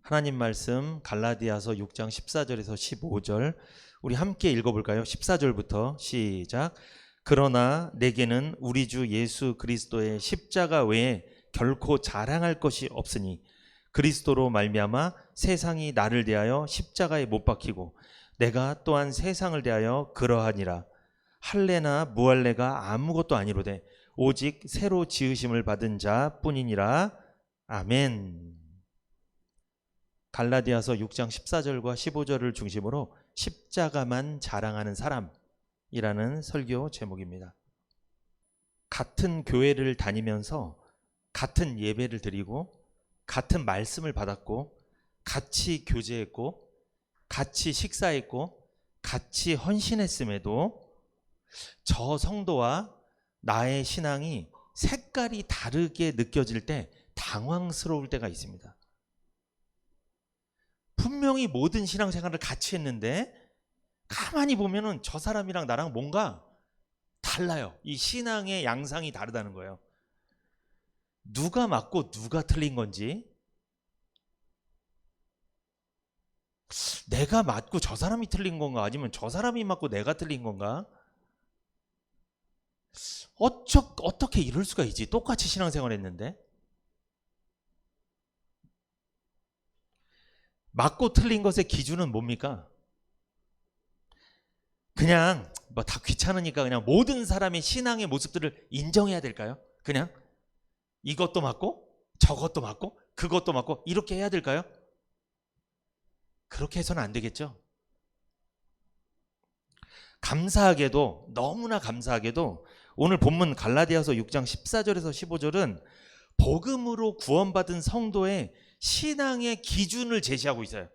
하나님 말씀 갈라디아서 6장 14절에서 15절 우리 함께 읽어볼까요? 14절부터 시작. 그러나 내게는 우리 주 예수 그리스도의 십자가 외에 결코 자랑할 것이 없으니 그리스도로 말미암아 세상이 나를 대하여 십자가에 못 박히고 내가 또한 세상을 대하여 그러하니라. 할례나 무할례가 아무것도 아니로되 오직 새로 지으심을 받은 자뿐이니라. 아멘. 갈라디아서 6장 14절과 15절을 중심으로 십자가만 자랑하는 사람이라는 설교 제목입니다. 같은 교회를 다니면서 같은 예배를 드리고 같은 말씀을 받았고 같이 교제했고 같이 식사했고 같이 헌신했음에도 저 성도와 나의 신앙이 색깔이 다르게 느껴질 때 당황스러울 때가 있습니다. 분명히 모든 신앙생활을 같이 했는데 가만히 보면은 저 사람이랑 나랑 뭔가 달라요. 이 신앙의 양상이 다르다는 거예요. 누가 맞고 누가 틀린 건지, 내가 맞고 저 사람이 틀린 건가, 아니면 저 사람이 맞고 내가 틀린 건가? 어떻게 이럴 수가 있지? 똑같이 신앙생활 했는데. 맞고 틀린 것의 기준은 뭡니까? 그냥 뭐 다 귀찮으니까 그냥 모든 사람의 신앙의 모습들을 인정해야 될까요? 그냥 이것도 맞고 저것도 맞고 그것도 맞고 이렇게 해야 될까요? 그렇게 해서는 안 되겠죠. 감사하게도, 너무나 감사하게도 오늘 본문 갈라디아서 6장 14절에서 15절은 복음으로 구원받은 성도의 신앙의 기준을 제시하고 있어요.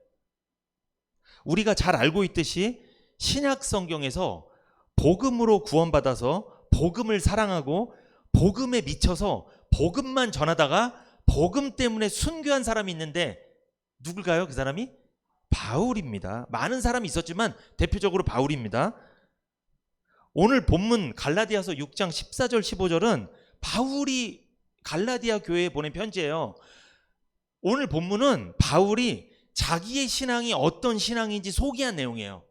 우리가 잘 알고 있듯이 신약 성경에서 복음으로 구원받아서 복음을 사랑하고 복음에 미쳐서 복음만 전하다가 복음 때문에 순교한 사람이 있는데 누굴까요? 그 사람이? 바울입니다. 많은 사람이 있었지만 대표적으로 바울입니다. 오늘 본문 갈라디아서 6장 14절 15절은 바울이 갈라디아 교회에 보낸 편지예요. 오늘 본문은 바울이 자기의 신앙이 어떤 신앙인지 소개한 내용이에요.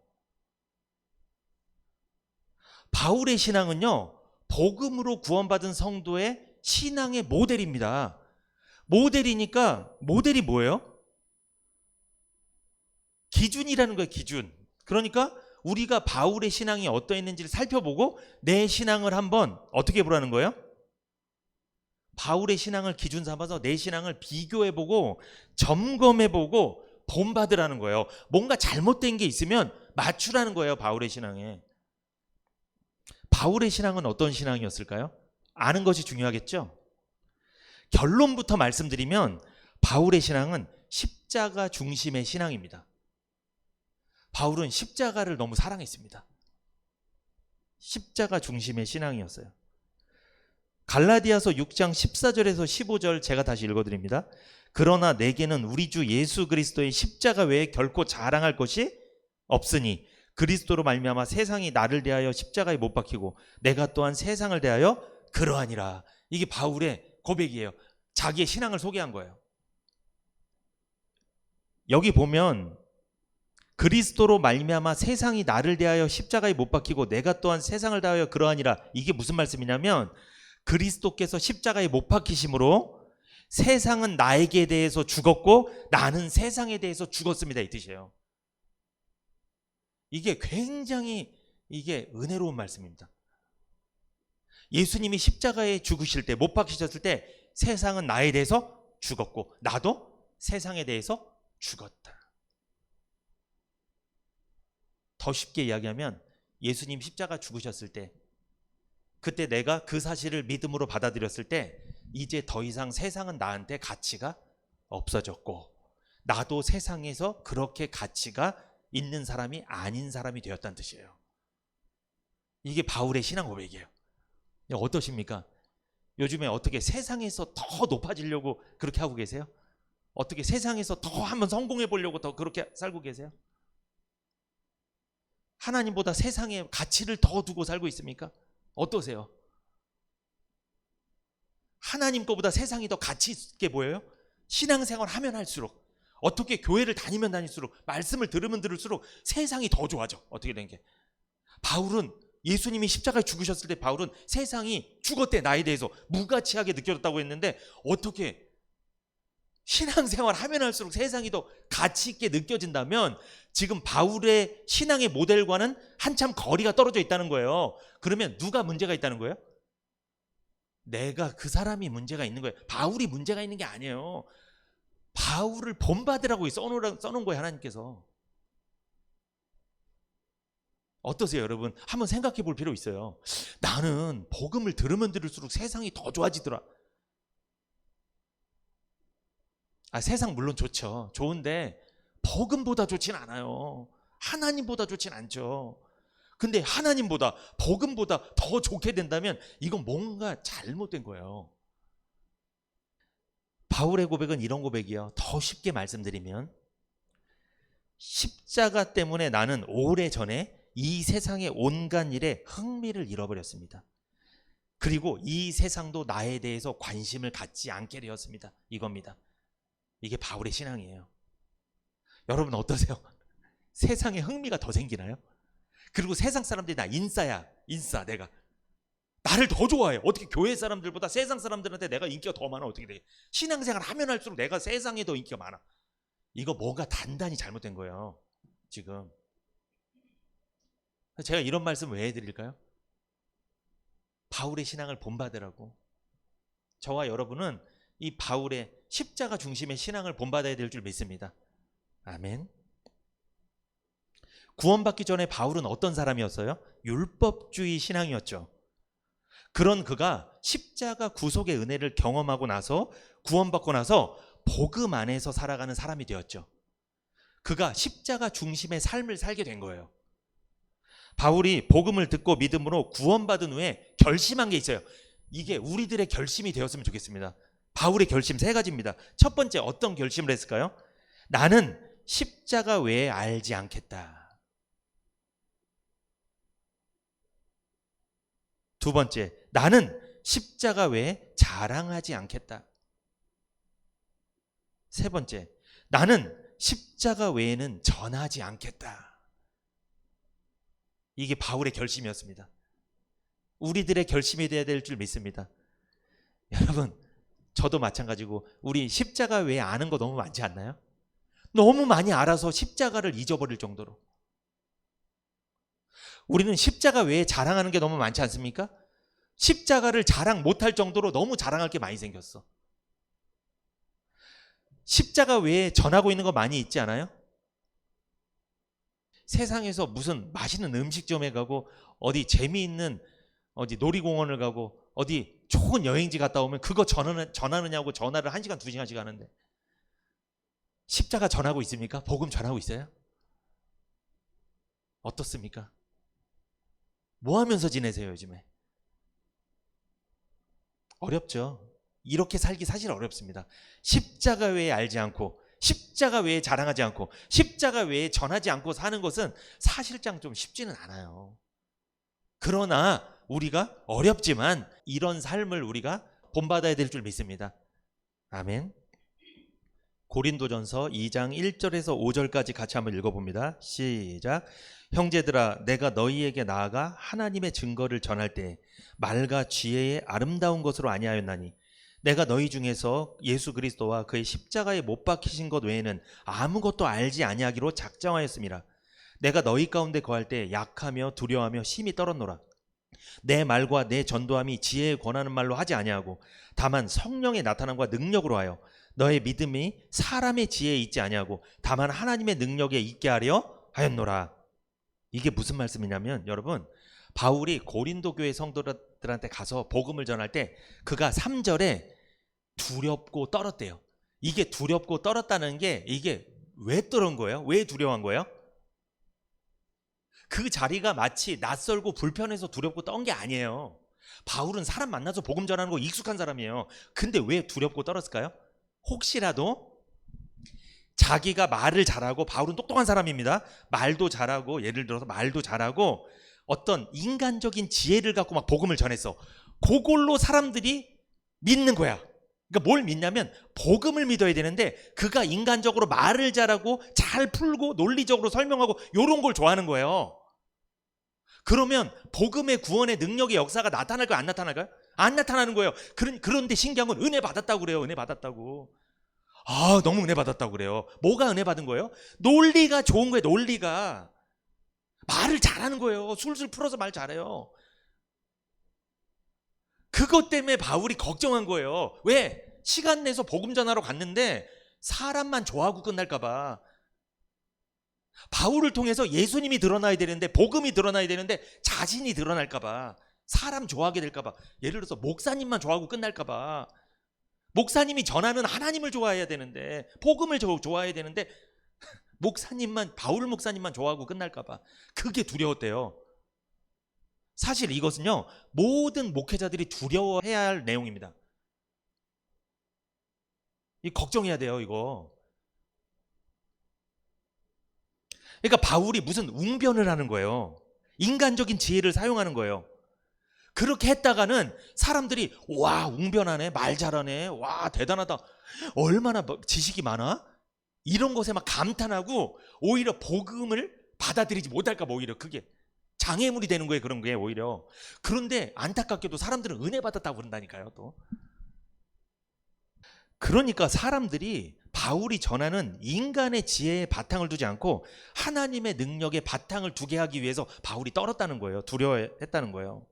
바울의 신앙은요, 복음으로 구원받은 성도의 신앙의 모델입니다. 모델이니까 모델이 뭐예요? 기준이라는 거예요. 기준. 그러니까 우리가 바울의 신앙이 어떠했는지를 살펴보고 내 신앙을 한번 어떻게 보라는 거예요? 바울의 신앙을 기준 삼아서 내 신앙을 비교해보고 점검해보고 본받으라는 거예요. 뭔가 잘못된 게 있으면 맞추라는 거예요. 바울의 신앙에. 바울의 신앙은 어떤 신앙이었을까요? 아는 것이 중요하겠죠? 결론부터 말씀드리면 바울의 신앙은 십자가 중심의 신앙입니다. 바울은 십자가를 너무 사랑했습니다. 십자가 중심의 신앙이었어요. 갈라디아서 6장 14절에서 15절 제가 다시 읽어드립니다. 그러나 내게는 우리 주 예수 그리스도의 십자가 외에 결코 자랑할 것이 없으니 그리스도로 말미암아 세상이 나를 대하여 십자가에 못 박히고 내가 또한 세상을 대하여 그러하니라. 이게 바울의 고백이에요. 자기의 신앙을 소개한 거예요. 여기 보면 그리스도로 말미암아 세상이 나를 대하여 십자가에 못 박히고 내가 또한 세상을 대하여 그러하니라. 이게 무슨 말씀이냐면 그리스도께서 십자가에 못 박히심으로 세상은 나에게 대해서 죽었고 나는 세상에 대해서 죽었습니다. 이 뜻이에요. 이게 굉장히 은혜로운 말씀입니다. 예수님이 십자가에 죽으실 때, 못 박히셨을 때 세상은 나에 대해서 죽었고 나도 세상에 대해서 죽었다. 더 쉽게 이야기하면 예수님 십자가 죽으셨을 때 그때 내가 그 사실을 믿음으로 받아들였을 때 이제 더 이상 세상은 나한테 가치가 없어졌고 나도 세상에서 그렇게 가치가 있는 사람이 아닌 사람이 되었다는 뜻이에요. 이게 바울의 신앙 고백이에요. 어떠십니까? 요즘에 어떻게 세상에서 더 높아지려고 그렇게 하고 계세요? 어떻게 세상에서 더 한번 성공해 보려고 더 그렇게 살고 계세요? 하나님보다 세상에 가치를 더 두고 살고 있습니까? 어떠세요? 하나님 거보다 세상이 더 가치 있게 보여요? 신앙생활 하면 할수록 어떻게 교회를 다니면 다닐수록, 말씀을 들으면 들을수록 세상이 더 좋아져. 어떻게 된 게. 바울은 예수님이 십자가에 죽으셨을 때 바울은 세상이 죽었대, 나에 대해서 무가치하게 느껴졌다고 했는데, 어떻게 신앙생활 하면 할수록 세상이 더 가치 있게 느껴진다면 지금 바울의 신앙의 모델과는 한참 거리가 떨어져 있다는 거예요. 그러면 누가 문제가 있다는 거예요? 내가, 그 사람이 문제가 있는 거예요. 바울이 문제가 있는 게 아니에요. 바울을 본받으라고 써놓은 거예요, 하나님께서. 어떠세요, 여러분? 한번 생각해 볼 필요 있어요. 나는 복음을 들으면 들을수록 세상이 더 좋아지더라. 세상 물론 좋죠. 좋은데 복음보다 좋진 않아요. 하나님보다 좋진 않죠. 근데 하나님보다, 복음보다 더 좋게 된다면 이건 뭔가 잘못된 거예요. 바울의 고백은 이런 고백이에요. 더 쉽게 말씀드리면, 십자가 때문에 나는 오래전에 이 세상의 온갖 일에 흥미를 잃어버렸습니다. 그리고 이 세상도 나에 대해서 관심을 갖지 않게 되었습니다. 이겁니다. 이게 바울의 신앙이에요. 여러분 어떠세요? 세상에 흥미가 더 생기나요? 그리고 세상 사람들이 나 인싸야, 인싸. 내가 나를 더 좋아해. 어떻게 교회 사람들보다 세상 사람들한테 내가 인기가 더 많아? 어떻게 돼? 신앙생활 하면 할수록 내가 세상에 더 인기가 많아. 이거 뭔가 단단히 잘못된 거예요, 지금. 제가 이런 말씀 왜 해드릴까요? 바울의 신앙을 본받으라고. 저와 여러분은 이 바울의 십자가 중심의 신앙을 본받아야 될 줄 믿습니다. 아멘. 구원받기 전에 바울은 어떤 사람이었어요? 율법주의 신앙이었죠. 그런 그가 십자가 구속의 은혜를 경험하고 나서, 구원받고 나서 복음 안에서 살아가는 사람이 되었죠. 그가 십자가 중심의 삶을 살게 된 거예요. 바울이 복음을 듣고 믿음으로 구원받은 후에 결심한 게 있어요. 이게 우리들의 결심이 되었으면 좋겠습니다. 바울의 결심 3가지입니다. 첫 번째, 어떤 결심을 했을까요? 나는 십자가 외에 알지 않겠다. 두 번째, 나는 십자가 외에 자랑하지 않겠다. 세 번째, 나는 십자가 외에는 전하지 않겠다. 이게 바울의 결심이었습니다. 우리들의 결심이 되어야 될 줄 믿습니다. 여러분, 저도 마찬가지고 우리 십자가 외에 아는 거 너무 많지 않나요? 너무 많이 알아서 십자가를 잊어버릴 정도로. 우리는 십자가 외에 자랑하는 게 너무 많지 않습니까? 십자가를 자랑 못할 정도로 너무 자랑할 게 많이 생겼어. 십자가 외에 전하고 있는 거 많이 있지 않아요? 세상에서 무슨 맛있는 음식점에 가고, 어디 재미있는 어디 놀이공원을 가고, 어디 좋은 여행지 갔다 오면 그거 전하느냐고 전화를 1시간 2시간씩 하는데, 십자가 전하고 있습니까? 복음 전하고 있어요? 어떻습니까? 뭐 하면서 지내세요, 요즘에? 어렵죠. 이렇게 살기 사실 어렵습니다. 십자가 외에 알지 않고, 십자가 외에 자랑하지 않고, 십자가 외에 전하지 않고 사는 것은 사실상 좀 쉽지는 않아요. 그러나 우리가 어렵지만 이런 삶을 우리가 본받아야 될 줄 믿습니다. 아멘. 고린도전서 2장 1절에서 5절까지 같이 한번 읽어봅니다. 시작. 형제들아, 내가 너희에게 나아가 하나님의 증거를 전할 때 말과 지혜의 아름다운 것으로 아니하였나니, 내가 너희 중에서 예수 그리스도와 그의 십자가에 못 박히신 것 외에는 아무것도 알지 아니하기로 작정하였습니다. 내가 너희 가운데 거할 때 약하며 두려워하며 심히 떨었노라. 내 말과 내 전도함이 지혜에 권하는 말로 하지 아니하고, 다만 성령의 나타남과 능력으로 하여 너의 믿음이 사람의 지혜에 있지 아니하고 다만 하나님의 능력에 있게 하려 하였노라. 이게 무슨 말씀이냐면, 여러분, 바울이 고린도 교회 성도들한테 가서 복음을 전할 때 그가 3절에 두렵고 떨었대요. 이게 두렵고 떨었다는 게, 이게 왜 떨은 거예요? 왜 두려워한 거예요? 그 자리가 마치 낯설고 불편해서 두렵고 떤 게 아니에요. 바울은 사람 만나서 복음 전하는 거 익숙한 사람이에요. 근데 왜 두렵고 떨었을까요? 혹시라도 자기가 말을 잘하고, 바울은 똑똑한 사람입니다. 말도 잘하고, 예를 들어서 말도 잘하고 어떤 인간적인 지혜를 갖고 막 복음을 전했어. 그걸로 사람들이 믿는 거야. 그러니까 뭘 믿냐면 복음을 믿어야 되는데 그가 인간적으로 말을 잘하고 잘 풀고 논리적으로 설명하고 이런 걸 좋아하는 거예요. 그러면 복음의 구원의 능력의 역사가 나타날까요? 안 나타날까요? 안 나타나는 거예요. 그런데 신기한 건 은혜 받았다고 그래요. 은혜 받았다고. 아, 너무 은혜 받았다고 그래요. 뭐가 은혜 받은 거예요? 논리가 좋은 거예요. 논리가. 말을 잘하는 거예요. 술술 풀어서 말 잘해요. 그것 때문에 바울이 걱정한 거예요. 왜? 시간 내서 복음 전하러 갔는데 사람만 좋아하고 끝날까 봐. 바울을 통해서 예수님이 드러나야 되는데, 복음이 드러나야 되는데 자신이 드러날까 봐. 사람 좋아하게 될까 봐. 예를 들어서 목사님만 좋아하고 끝날까 봐. 목사님이 전하는 하나님을 좋아해야 되는데, 복음을 좋아해야 되는데 목사님만, 바울 목사님만 좋아하고 끝날까 봐. 그게 두려웠대요. 사실 이것은요, 모든 목회자들이 두려워해야 할 내용입니다. 이 걱정해야 돼요, 이거. 그러니까 바울이 무슨 웅변을 하는 거예요. 인간적인 지혜를 사용하는 거예요. 그렇게 했다가는 사람들이 와, 웅변하네, 말 잘하네, 와, 대단하다, 얼마나 지식이 많아, 이런 것에 막 감탄하고 오히려 복음을 받아들이지 못할까 봐, 오히려 그게 장애물이 되는 거예요. 그런 게 오히려. 그런데 안타깝게도 사람들은 은혜 받았다고 그런다니까요. 또 그러니까 사람들이 바울이 전하는 인간의 지혜에 바탕을 두지 않고 하나님의 능력에 바탕을 두게 하기 위해서 바울이 떨었다는 거예요. 두려워했다는 거예요.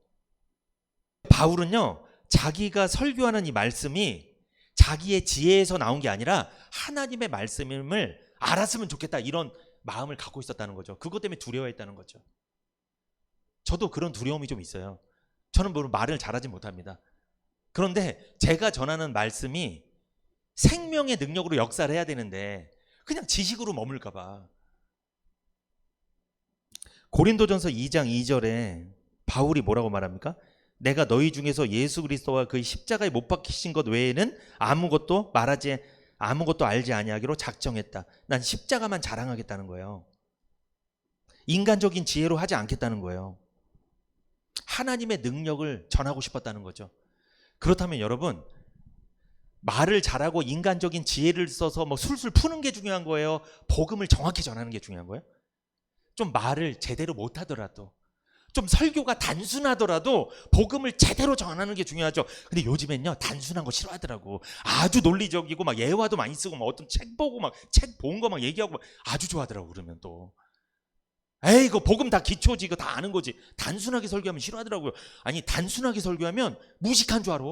바울은요, 자기가 설교하는 이 말씀이 자기의 지혜에서 나온 게 아니라 하나님의 말씀임을 알았으면 좋겠다, 이런 마음을 갖고 있었다는 거죠. 그것 때문에 두려워했다는 거죠. 저도 그런 두려움이 좀 있어요. 저는 물론 말을 잘하지 못합니다. 그런데 제가 전하는 말씀이 생명의 능력으로 역사를 해야 되는데 그냥 지식으로 머물까 봐. 고린도전서 2장 2절에 바울이 뭐라고 말합니까? 내가 너희 중에서 예수 그리스도와 그의 십자가에 못 박히신 것 외에는 아무것도 알지 아니하기로 작정했다. 난 십자가만 자랑하겠다는 거예요. 인간적인 지혜로 하지 않겠다는 거예요. 하나님의 능력을 전하고 싶었다는 거죠. 그렇다면 여러분, 말을 잘하고 인간적인 지혜를 써서 뭐 술술 푸는 게 중요한 거예요? 복음을 정확히 전하는 게 중요한 거예요? 좀 말을 제대로 못하더라도, 좀 설교가 단순하더라도 복음을 제대로 전하는 게 중요하죠. 근데 요즘엔요, 단순한 거 싫어하더라고. 아주 논리적이고 막 예화도 많이 쓰고 막 어떤 책 보고 막 책 본 거 막 얘기하고 막 아주 좋아하더라고. 그러면 또 에이, 이거 복음 다 기초지, 이거 다 아는 거지. 단순하게 설교하면 싫어하더라고요. 아니, 단순하게 설교하면 무식한 줄 알아.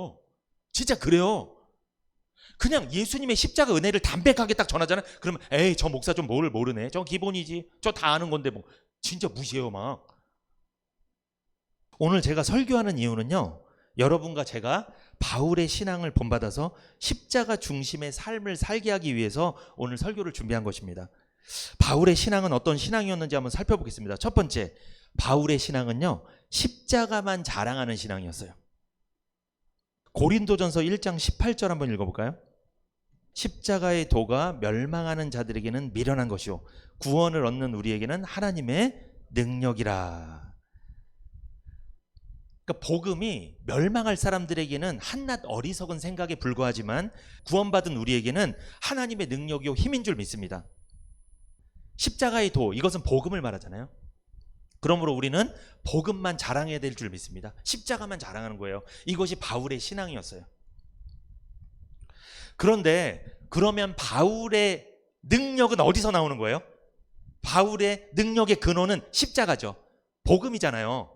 진짜 그래요. 그냥 예수님의 십자가 은혜를 담백하게 딱 전하잖아. 그러면 에이, 저 목사 좀 뭐를 모르네, 저 기본이지, 저 다 아는 건데 뭐. 진짜 무시해요 막. 오늘 제가 설교하는 이유는요, 여러분과 제가 바울의 신앙을 본받아서 십자가 중심의 삶을 살게 하기 위해서 오늘 설교를 준비한 것입니다. 바울의 신앙은 어떤 신앙이었는지 한번 살펴보겠습니다. 첫 번째, 바울의 신앙은요, 십자가만 자랑하는 신앙이었어요. 고린도전서 1장 18절 한번 읽어볼까요? 십자가의 도가 멸망하는 자들에게는 미련한 것이요 구원을 얻는 우리에게는 하나님의 능력이라. 그러니까 복음이 멸망할 사람들에게는 한낱 어리석은 생각에 불과하지만 구원받은 우리에게는 하나님의 능력이요 힘인 줄 믿습니다. 십자가의 도, 이것은 복음을 말하잖아요. 그러므로 우리는 복음만 자랑해야 될 줄 믿습니다. 십자가만 자랑하는 거예요. 이것이 바울의 신앙이었어요. 그런데 그러면 바울의 능력은 어디서 나오는 거예요? 바울의 능력의 근원은 십자가죠. 복음이잖아요.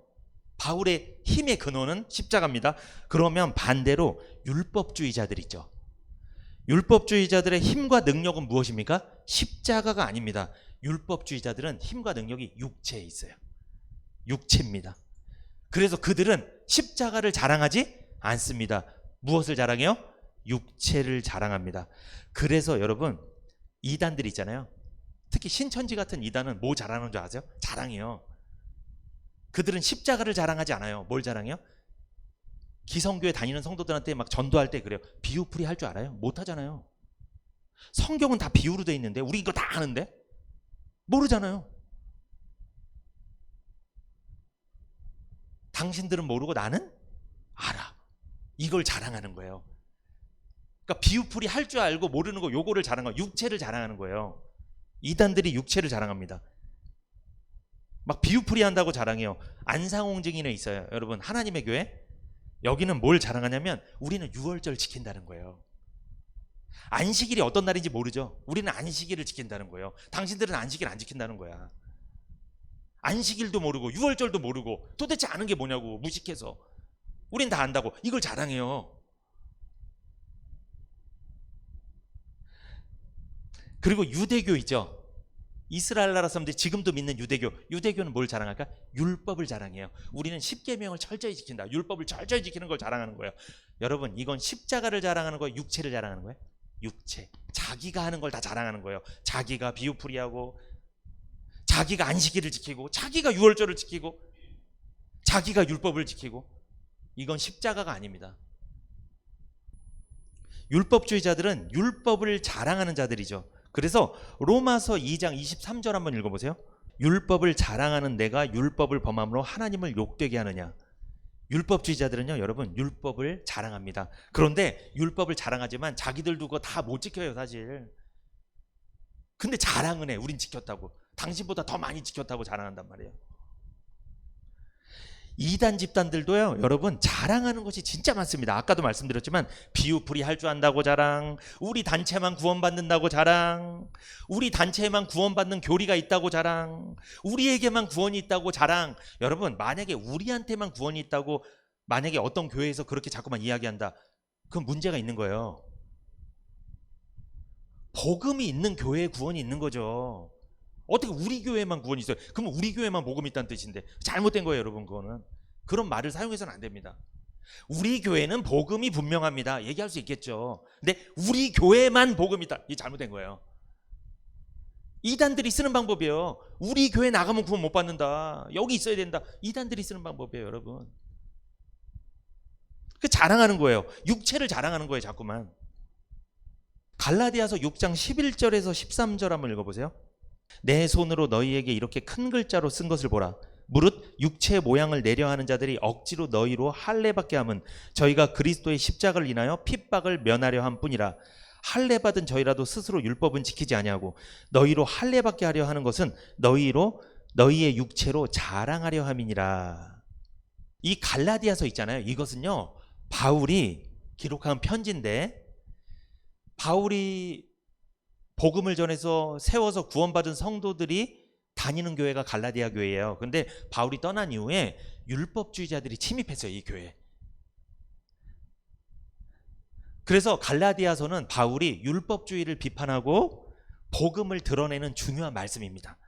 바울의 힘의 근원은 십자가입니다. 그러면 반대로 율법주의자들 있죠. 율법주의자들의 힘과 능력은 무엇입니까? 십자가가 아닙니다. 율법주의자들은 힘과 능력이 육체에 있어요. 육체입니다. 그래서 그들은 십자가를 자랑하지 않습니다. 무엇을 자랑해요? 육체를 자랑합니다. 그래서 여러분, 이단들 있잖아요. 특히 신천지 같은 이단은 뭐 자랑하는 줄 아세요? 자랑해요. 그들은 십자가를 자랑하지 않아요. 뭘 자랑해요? 기성교회 다니는 성도들한테 막 전도할 때 그래요. 비유풀이 할 줄 알아요? 못하잖아요. 성경은 다 비유로 돼 있는데 우리 이거 다 아는데 모르잖아요. 당신들은 모르고 나는 알아. 이걸 자랑하는 거예요. 그러니까 비유풀이 할 줄 알고 모르는 거 요거를 자랑하고 육체를 자랑하는 거예요. 이단들이 육체를 자랑합니다. 막 비유풀이 한다고 자랑해요. 안상홍 증인에 있어요. 여러분 하나님의 교회 여기는 뭘 자랑하냐면 우리는 유월절 지킨다는 거예요. 안식일이 어떤 날인지 모르죠. 우리는 안식일을 지킨다는 거예요. 당신들은 안식일 안 지킨다는 거야. 안식일도 모르고 유월절도 모르고 도대체 아는 게 뭐냐고 무식해서. 우린 다 안다고 이걸 자랑해요. 그리고 유대교 있죠. 이스라엘 나라 사람들이 지금도 믿는 유대교는 뭘 자랑할까? 율법을 자랑해요. 우리는 십계명을 철저히 지킨다. 율법을 철저히 지키는 걸 자랑하는 거예요. 여러분 이건 십자가를 자랑하는 거예요? 육체를 자랑하는 거예요? 육체. 자기가 하는 걸 다 자랑하는 거예요. 자기가 비유풀이하고 자기가 안식일을 지키고 자기가 유월절을 지키고 자기가 율법을 지키고 이건 십자가가 아닙니다. 율법주의자들은 율법을 자랑하는 자들이죠. 그래서 로마서 2장 23절 한번 읽어보세요. 율법을 자랑하는 내가 율법을 범함으로 하나님을 욕되게 하느냐. 율법주의자들은요 여러분 율법을 자랑합니다. 그런데 율법을 자랑하지만 자기들도 그거 다 못 지켜요 사실. 근데 자랑은 해. 우린 지켰다고. 당신보다 더 많이 지켰다고 자랑한단 말이에요. 이단 집단들도요 여러분 자랑하는 것이 진짜 많습니다. 아까도 말씀드렸지만 비유풀이 할 줄 안다고 자랑, 우리 단체만 구원받는다고 자랑, 우리 단체에만 구원받는 교리가 있다고 자랑, 우리에게만 구원이 있다고 자랑. 여러분 만약에 우리한테만 구원이 있다고 만약에 어떤 교회에서 그렇게 자꾸만 이야기한다, 그건 문제가 있는 거예요. 복음이 있는 교회에 구원이 있는 거죠. 어떻게 우리 교회만 구원이 있어요? 그러면 우리 교회만 복음이 있다는 뜻인데 잘못된 거예요 여러분. 그거는 그런 말을 사용해서는 안 됩니다. 우리 교회는 복음이 분명합니다 얘기할 수 있겠죠. 근데 우리 교회만 복음이 있다, 이게 잘못된 거예요. 이단들이 쓰는 방법이에요. 우리 교회 나가면 구원 못 받는다, 여기 있어야 된다, 이단들이 쓰는 방법이에요 여러분. 그 자랑하는 거예요. 육체를 자랑하는 거예요 자꾸만. 갈라디아서 6장 11절에서 13절 한번 읽어보세요. 내 손으로 너희에게 이렇게 큰 글자로 쓴 것을 보라. 무릇 육체의 모양을 내려 하는 자들이 억지로 너희로 할례받게 함은 저희가 그리스도의 십자가를 인하여 핍박을 면하려 함뿐이라. 할례받은 저희라도 스스로 율법은 지키지 아니하고 너희로 할례받게 하려 하는 것은 너희의 육체로 자랑하려 함이니라. 이 갈라디아서 있잖아요. 이것은요 바울이 기록한 편지인데, 바울이 복음을 전해서 세워서 구원받은 성도들이 다니는 교회가 갈라디아 교회예요. 근데 바울이 떠난 이후에 율법주의자들이 침입했어요 이 교회에. 그래서 갈라디아서는 바울이 율법주의를 비판하고 복음을 드러내는 중요한 말씀입니다.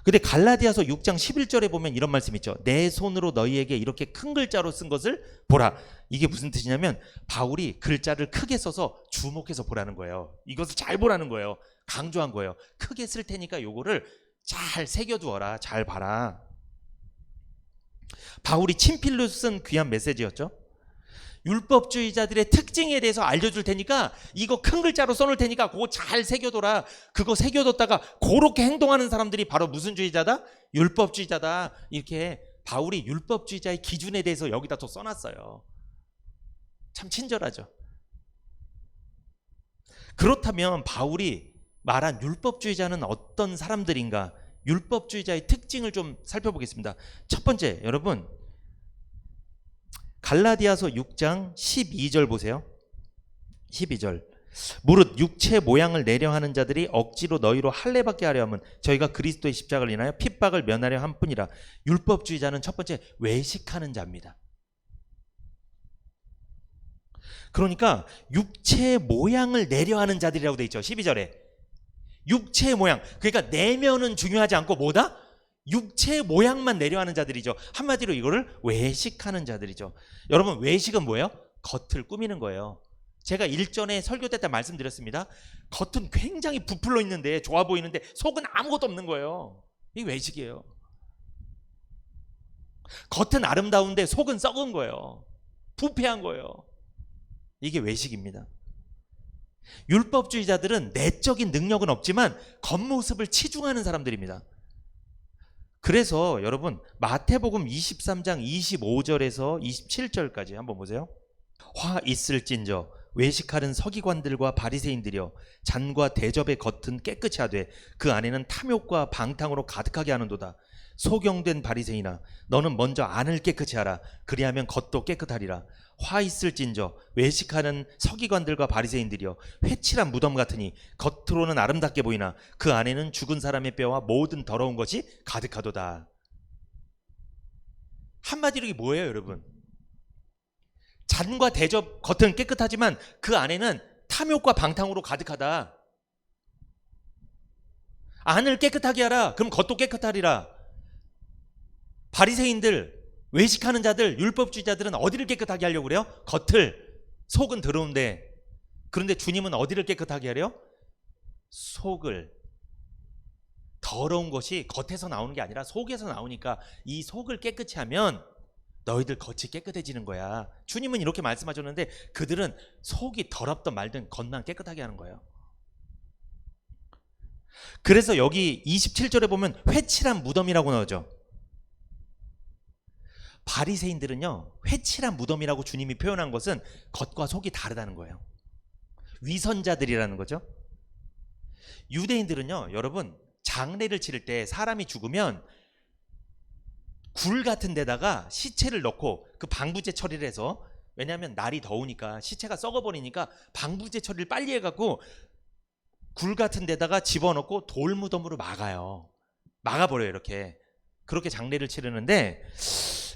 근데 갈라디아서 6장 11절에 보면 이런 말씀 있죠. 내 손으로 너희에게 이렇게 큰 글자로 쓴 것을 보라. 이게 무슨 뜻이냐면 바울이 글자를 크게 써서 주목해서 보라는 거예요. 이것을 잘 보라는 거예요. 강조한 거예요. 크게 쓸 테니까 요거를 잘 새겨두어라, 잘 봐라. 바울이 친필로 쓴 귀한 메시지였죠. 율법주의자들의 특징에 대해서 알려줄 테니까 이거 큰 글자로 써놓을 테니까 그거 잘 새겨둬라. 그거 새겨뒀다가 그렇게 행동하는 사람들이 바로 무슨 주의자다? 율법주의자다. 이렇게 바울이 율법주의자의 기준에 대해서 여기다 또 써놨어요. 참 친절하죠. 그렇다면 바울이 말한 율법주의자는 어떤 사람들인가? 율법주의자의 특징을 좀 살펴보겠습니다. 첫 번째, 여러분 갈라디아서 6장 12절 보세요. 12절. 무릇 육체 모양을 내려 하는 자들이 억지로 너희로 할례받게 하려 함은 저희가 그리스도의 십자가를 인하여 핍박을 면하려 함뿐이라. 율법주의자는 첫 번째 외식하는 자입니다. 그러니까 육체 모양을 내려 하는 자들이라고 돼 있죠. 12절에. 육체의 모양. 그러니까 내면은 중요하지 않고 뭐다? 육체의 모양만 내려하는 자들이죠. 한마디로 이거를 외식하는 자들이죠. 여러분 외식은 뭐예요? 겉을 꾸미는 거예요. 제가 일전에 설교 때 말씀드렸습니다. 겉은 굉장히 부풀러 있는데 좋아 보이는데 속은 아무것도 없는 거예요. 이게 외식이에요. 겉은 아름다운데 속은 썩은 거예요. 부패한 거예요. 이게 외식입니다. 율법주의자들은 내적인 능력은 없지만 겉모습을 치중하는 사람들입니다. 그래서 여러분 마태복음 23장 25절에서 27절까지 한번 보세요. 화 있을진저 외식하는 서기관들과 바리새인들이여, 잔과 대접의 겉은 깨끗이 하되 그 안에는 탐욕과 방탕으로 가득하게 하는도다. 소경된 바리새인아, 너는 먼저 안을 깨끗이 하라. 그리하면 겉도 깨끗하리라. 화 있을진저 외식하는 서기관들과 바리새인들이여, 회칠한 무덤 같으니 겉으로는 아름답게 보이나 그 안에는 죽은 사람의 뼈와 모든 더러운 것이 가득하도다. 한마디로 이게 뭐예요, 여러분? 잔과 대접 겉은 깨끗하지만 그 안에는 탐욕과 방탕으로 가득하다. 안을 깨끗하게 하라. 그럼 겉도 깨끗하리라. 바리새인들, 외식하는 자들, 율법주의자들은 어디를 깨끗하게 하려고 그래요? 겉을. 속은 더러운데. 그런데 주님은 어디를 깨끗하게 하래요? 속을. 더러운 것이 겉에서 나오는 게 아니라 속에서 나오니까 이 속을 깨끗이 하면 너희들 겉이 깨끗해지는 거야. 주님은 이렇게 말씀하셨는데 그들은 속이 더럽든 말든 겉만 깨끗하게 하는 거예요. 그래서 여기 27절에 보면 회칠한 무덤이라고 나오죠. 바리새인들은요, 회칠한 무덤이라고 주님이 표현한 것은 겉과 속이 다르다는 거예요. 위선자들이라는 거죠. 유대인들은요, 여러분, 장례를 치를 때 사람이 죽으면 굴 같은 데다가 시체를 넣고 그 방부제 처리를 해서, 왜냐하면 날이 더우니까 시체가 썩어버리니까 방부제 처리를 빨리 해갖고 굴 같은 데다가 집어넣고 돌무덤으로 막아버려요. 이렇게. 그렇게 장례를 치르는데,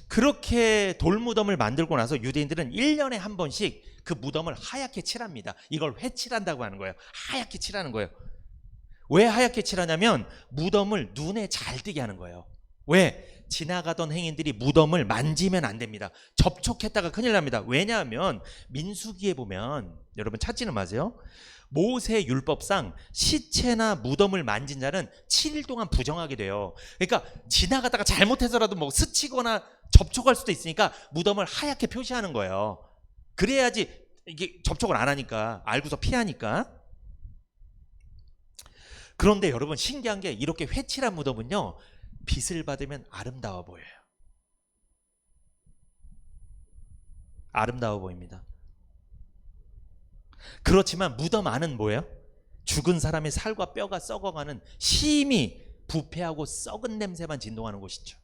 그렇게 돌무덤을 만들고 나서 유대인들은 1년에 한 번씩 그 무덤을 하얗게 칠합니다. 이걸 회칠한다고 하는 거예요. 하얗게 칠하는 거예요. 왜 하얗게 칠하냐면 무덤을 눈에 잘 띄게 하는 거예요. 왜? 지나가던 행인들이 무덤을 만지면 안 됩니다. 접촉했다가 큰일 납니다. 왜냐하면 민수기에 보면, 여러분 찾지는 마세요, 모세 율법상 시체나 무덤을 만진 자는 7일 동안 부정하게 돼요. 그러니까 지나가다가 잘못해서라도 뭐 스치거나 접촉할 수도 있으니까 무덤을 하얗게 표시하는 거예요. 그래야지 이게 접촉을 안 하니까, 알고서 피하니까. 그런데 여러분 신기한 게, 이렇게 회칠한 무덤은요, 빛을 받으면 아름다워 보여요. 아름다워 보입니다. 그렇지만 무덤 안은 뭐예요? 죽은 사람의 살과 뼈가 썩어가는 심히 부패하고 썩은 냄새만 진동하는 곳이죠.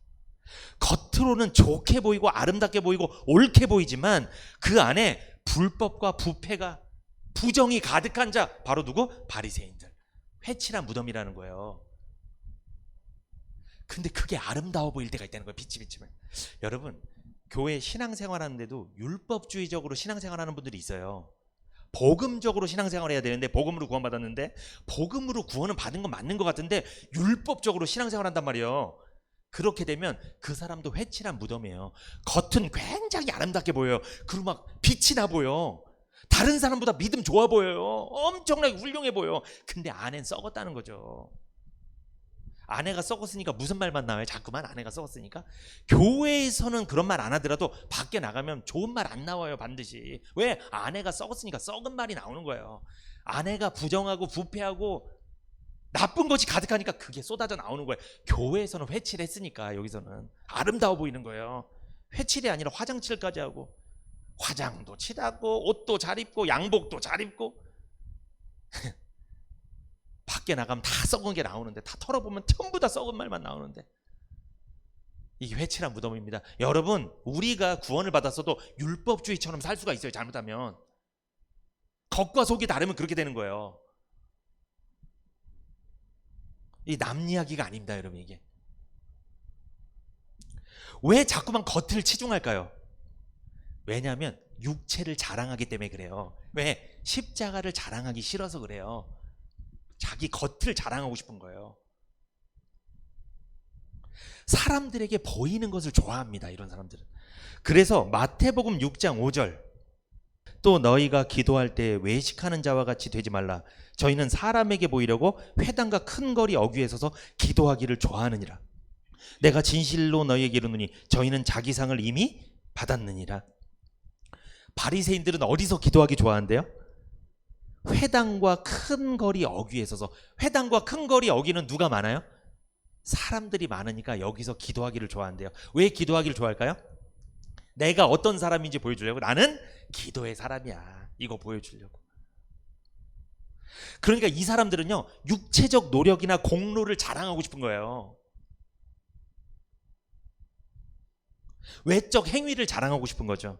겉으로는 좋게 보이고 아름답게 보이고 옳게 보이지만 그 안에 불법과 부패가, 부정이 가득한 자, 바로 누구? 바리새인들. 회칠한 무덤이라는 거예요. 근데 그게 아름다워 보일 때가 있다는 거예요. 빛이 비치면. 여러분, 교회 신앙생활 하는데도 율법주의적으로 신앙생활하는 분들이 있어요. 복음적으로 신앙생활 해야 되는데, 복음으로 구원받았는데, 복음으로 구원은 받은 건 맞는 것 같은데 율법적으로 신앙생활 한단 말이에요. 그렇게 되면 그 사람도 회칠한 무덤이에요. 겉은 굉장히 아름답게 보여요. 그리고 막 빛이 나 보여. 다른 사람보다 믿음 좋아 보여요. 엄청나게 훌륭해 보여. 근데 안엔 썩었다는 거죠. 아내가 썩었으니까 무슨 말만 나와요? 자꾸만 아내가 썩었으니까. 교회에서는 그런 말 안 하더라도 밖에 나가면 좋은 말 안 나와요, 반드시. 왜? 아내가 썩었으니까 썩은 말이 나오는 거예요. 아내가 부정하고 부패하고 나쁜 것이 가득하니까 그게 쏟아져 나오는 거예요. 교회에서는 회칠했으니까 여기서는 아름다워 보이는 거예요. 회칠이 아니라 화장칠까지 하고, 화장도 칠하고 옷도 잘 입고 양복도 잘 입고 밖에 나가면 다 썩은 게 나오는데, 다 털어보면 전부 다 썩은 말만 나오는데, 이게 회칠한 무덤입니다. 여러분, 우리가 구원을 받았어도 율법주의처럼 살 수가 있어요. 잘못하면. 겉과 속이 다르면 그렇게 되는 거예요. 이 남 이야기가 아닙니다, 여러분. 이게 왜 자꾸만 겉을 치중할까요? 왜냐하면 육체를 자랑하기 때문에 그래요. 왜? 십자가를 자랑하기 싫어서 그래요. 자기 겉을 자랑하고 싶은 거예요. 사람들에게 보이는 것을 좋아합니다, 이런 사람들은. 그래서 마태복음 6장 5절, 또 너희가 기도할 때 외식하는 자와 같이 되지 말라. 저희는 사람에게 보이려고 회당과 큰 거리 어귀에 서서 기도하기를 좋아하느니라. 내가 진실로 너희에게 이르노니 저희는 자기 상을 이미 받았느니라. 바리새인들은 어디서 기도하기 좋아한대요? 회당과 큰 거리 어귀에 서서. 회당과 큰 거리 어귀는 누가 많아요? 사람들이 많으니까 여기서 기도하기를 좋아한대요. 왜 기도하기를 좋아할까요? 내가 어떤 사람인지 보여주려고. 나는 기도의 사람이야. 이거 보여주려고. 그러니까 이 사람들은요, 육체적 노력이나 공로를 자랑하고 싶은 거예요. 외적 행위를 자랑하고 싶은 거죠.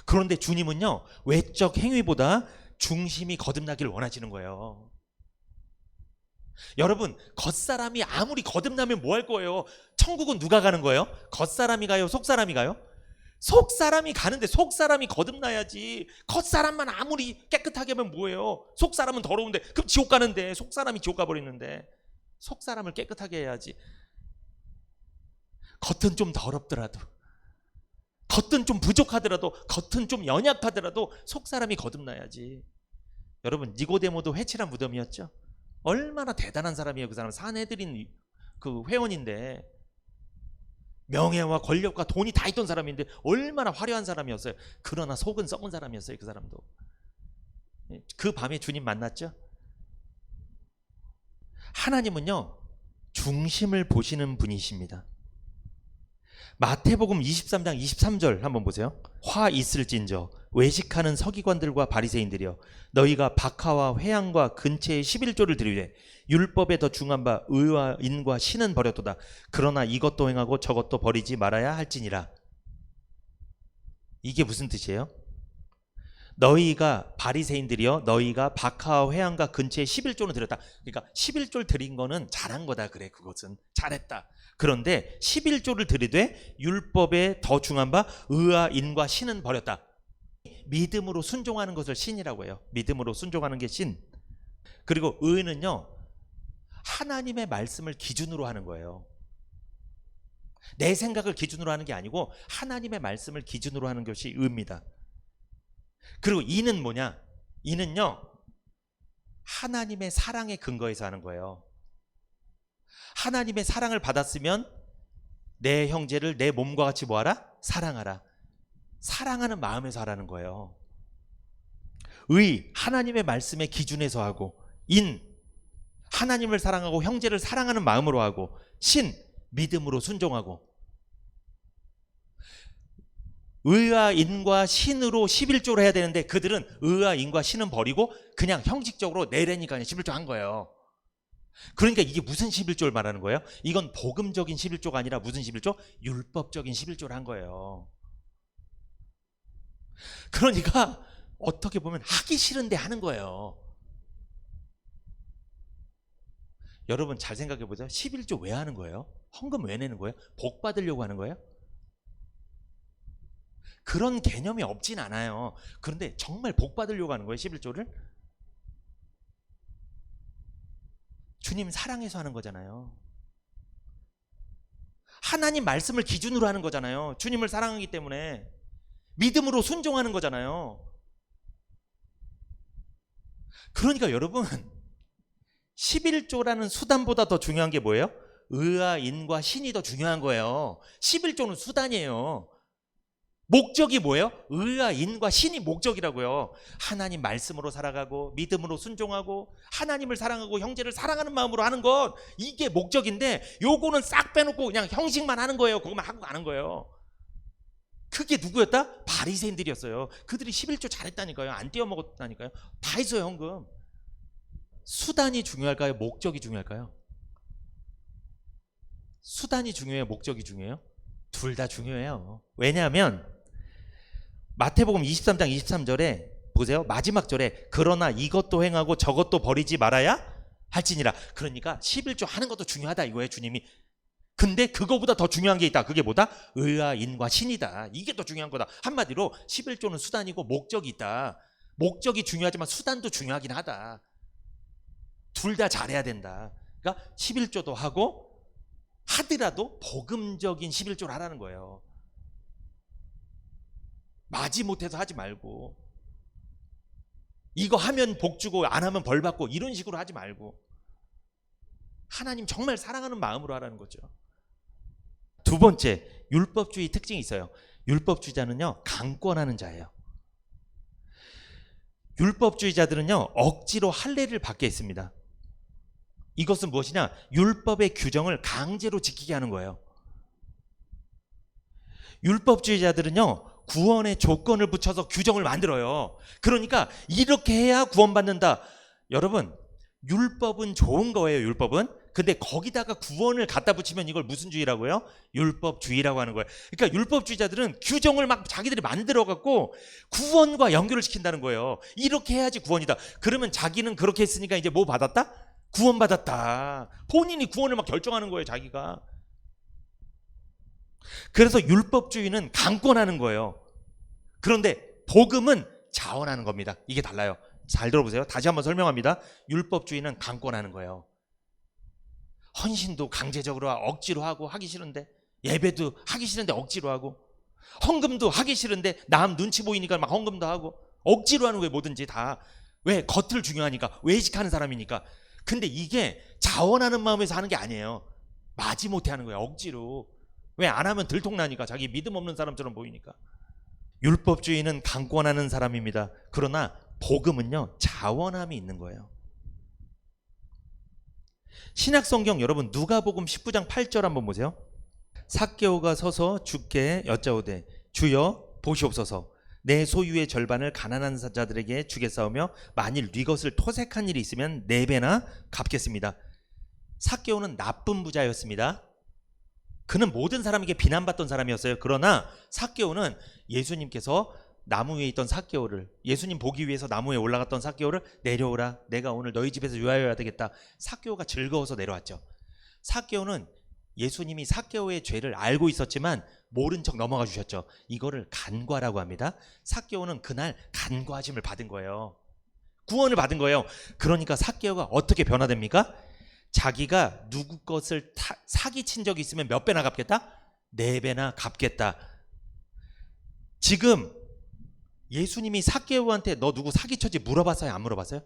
그런데 주님은요, 외적 행위보다 중심이 거듭나기를 원하시는 거예요. 여러분, 겉사람이 아무리 거듭나면 뭐 할 거예요? 천국은 누가 가는 거예요? 겉사람이 가요? 속사람이 가요? 속사람이 가는데 속사람이 거듭나야지. 겉사람만 아무리 깨끗하게 하면 뭐예요? 속사람은 더러운데 그럼 지옥 가는데, 속사람이 지옥 가버리는데 속사람을 깨끗하게 해야지. 겉은 좀 더럽더라도, 겉은 좀 부족하더라도, 겉은 좀 연약하더라도 속사람이 거듭나야지. 여러분, 니고데모도 회칠한 무덤이었죠. 얼마나 대단한 사람이에요. 그 사람 산헤드린 그 회원인데, 명예와 권력과 돈이 다 있던 사람인데 얼마나 화려한 사람이었어요. 그러나 속은 썩은 사람이었어요. 그 사람도. 그 밤에 주님 만났죠. 하나님은요, 중심을 보시는 분이십니다. 마태복음 23장 23절 한번 보세요. 화 있을진저 외식하는 서기관들과 바리새인들이여, 너희가 박하와 회향과 근체의 11조를 드리되 율법에 더 중한 바 의와 인과 신은 버렸도다. 그러나 이것도 행하고 저것도 버리지 말아야 할지니라. 이게 무슨 뜻이에요? 너희가 바리새인들이여, 너희가 박하와 회향과 근체의 11조는 드렸다. 그러니까 11조를 드린 거는 잘한 거다. 그래, 그것은 잘했다. 그런데 11조를 드리되 율법에 더 중한 바 의와 인과 신은 버렸다. 믿음으로 순종하는 것을 신이라고 해요. 믿음으로 순종하는 게 신. 그리고 의는요, 하나님의 말씀을 기준으로 하는 거예요. 내 생각을 기준으로 하는 게 아니고 하나님의 말씀을 기준으로 하는 것이 의입니다. 그리고 이는 뭐냐? 이는요, 하나님의 사랑에 근거해서 하는 거예요. 하나님의 사랑을 받았으면 내 형제를 내 몸과 같이 뭐하라? 사랑하라. 사랑하는 마음에서 하라는 거예요. 의, 하나님의 말씀의 기준에서 하고, 인, 하나님을 사랑하고 형제를 사랑하는 마음으로 하고, 신, 믿음으로 순종하고. 의와 인과 신으로 11조를 해야 되는데 그들은 의와 인과 신은 버리고 그냥 형식적으로 내래니까 11조 한 거예요. 그러니까 이게 무슨 11조를 말하는 거예요? 이건 복음적인 11조가 아니라 무슨 11조? 율법적인 11조를 한 거예요. 그러니까 어떻게 보면 하기 싫은데 하는 거예요. 여러분 잘 생각해 보세요. 11조 왜 하는 거예요? 헌금 왜 내는 거예요? 복 받으려고 하는 거예요? 그런 개념이 없진 않아요. 그런데 정말 복 받으려고 하는 거예요, 11조를? 주님 사랑해서 하는 거잖아요. 하나님 말씀을 기준으로 하는 거잖아요. 주님을 사랑하기 때문에 믿음으로 순종하는 거잖아요. 그러니까 여러분, 11조라는 수단보다 더 중요한 게 뭐예요? 의와 인과 신이 더 중요한 거예요. 11조는 수단이에요. 목적이 뭐예요? 의와 인과 신이 목적이라고요. 하나님 말씀으로 살아가고 믿음으로 순종하고 하나님을 사랑하고 형제를 사랑하는 마음으로 하는 것, 이게 목적인데 요거는 싹 빼놓고 그냥 형식만 하는 거예요. 그것만 하고 가는 거예요. 그게 누구였다? 바리새인들이었어요. 그들이 11조 잘했다니까요. 안 떼어먹었다니까요. 다 했어요, 헌금. 수단이 중요할까요? 목적이 중요할까요? 수단이 중요해요? 목적이 중요해요? 둘 다 중요해요. 왜냐하면 마태복음 23장 23절에 보세요. 마지막 절에 그러나 이것도 행하고 저것도 버리지 말아야 할지니라. 그러니까 11조 하는 것도 중요하다 이거예요, 주님이. 근데 그거보다 더 중요한 게 있다. 그게 뭐다? 의와 인과 신이다. 이게 더 중요한 거다. 한마디로 11조는 수단이고 목적이 있다. 목적이 중요하지만 수단도 중요하긴 하다. 둘 다 잘해야 된다. 그러니까 11조도 하고 하더라도 복음적인 11조를 하라는 거예요. 마지못해서 하지 말고, 이거 하면 복 주고 안 하면 벌 받고 이런 식으로 하지 말고 하나님 정말 사랑하는 마음으로 하라는 거죠. 두 번째, 율법주의 특징이 있어요. 율법주의자는요, 강권하는 자예요. 율법주의자들은요, 억지로 할례를 받게 했습니다. 이것은 무엇이냐? 율법의 규정을 강제로 지키게 하는 거예요. 율법주의자들은요, 구원의 조건을 붙여서 규정을 만들어요. 그러니까 이렇게 해야 구원받는다. 여러분, 율법은 좋은 거예요. 율법은. 근데 거기다가 구원을 갖다 붙이면 이걸 무슨 주의라고요? 율법주의라고 하는 거예요. 그러니까 율법주의자들은 규정을 막 자기들이 만들어 갖고 구원과 연결을 시킨다는 거예요. 이렇게 해야지 구원이다. 그러면 자기는 그렇게 했으니까 이제 뭐 받았다? 구원 받았다. 본인이 구원을 막 결정하는 거예요, 자기가. 그래서 율법주의는 강권하는 거예요. 그런데 복음은 자원하는 겁니다. 이게 달라요. 잘 들어보세요. 다시 한번 설명합니다. 율법주의는 강권하는 거예요. 헌신도 강제적으로 억지로 하고 하기 싫은데, 예배도 하기 싫은데 억지로 하고, 헌금도 하기 싫은데 남 눈치 보이니까 막 헌금도 하고, 억지로 하는 거예요. 뭐든지 다. 왜? 겉을 중요하니까, 외식하는 사람이니까. 근데 이게 자원하는 마음에서 하는 게 아니에요. 마지못해 하는 거예요. 억지로. 왜? 안 하면 들통나니까. 자기 믿음 없는 사람처럼 보이니까. 율법주의는 강권하는 사람입니다. 그러나 복음은요, 자원함이 있는 거예요. 신약성경 여러분, 누가복음 19장 8절 한번 보세요. 삭개오가 서서 주께 여짜오되 주여 보시옵소서, 내 소유의 절반을 가난한 자들에게 주겠사오며 만일 네 것을 토색한 일이 있으면 4배나 갚겠습니다. 삭개오는 나쁜 부자였습니다. 그는 모든 사람에게 비난받던 사람이었어요. 그러나 삭개오는 예수님께서 나무 위에 있던 삭개오를, 예수님 보기 위해서 나무 위에 올라갔던 삭개오를 내려오라, 내가 오늘 너희 집에서 유하여야 되겠다. 삭개오가 즐거워서 내려왔죠. 삭개오는 예수님이 삭개오의 죄를 알고 있었지만 모른 척 넘어가 주셨죠. 이거를 간과라고 합니다. 삭개오는 그날 간과하심을 받은 거예요. 구원을 받은 거예요. 그러니까 삭개오가 어떻게 변화됩니까? 자기가 누구 것을 사기친 적이 있으면 몇 배나 갚겠다? 4배나 갚겠다. 지금 예수님이 삭개오한테 너 누구 사기쳤지 물어봤어요? 안 물어봤어요?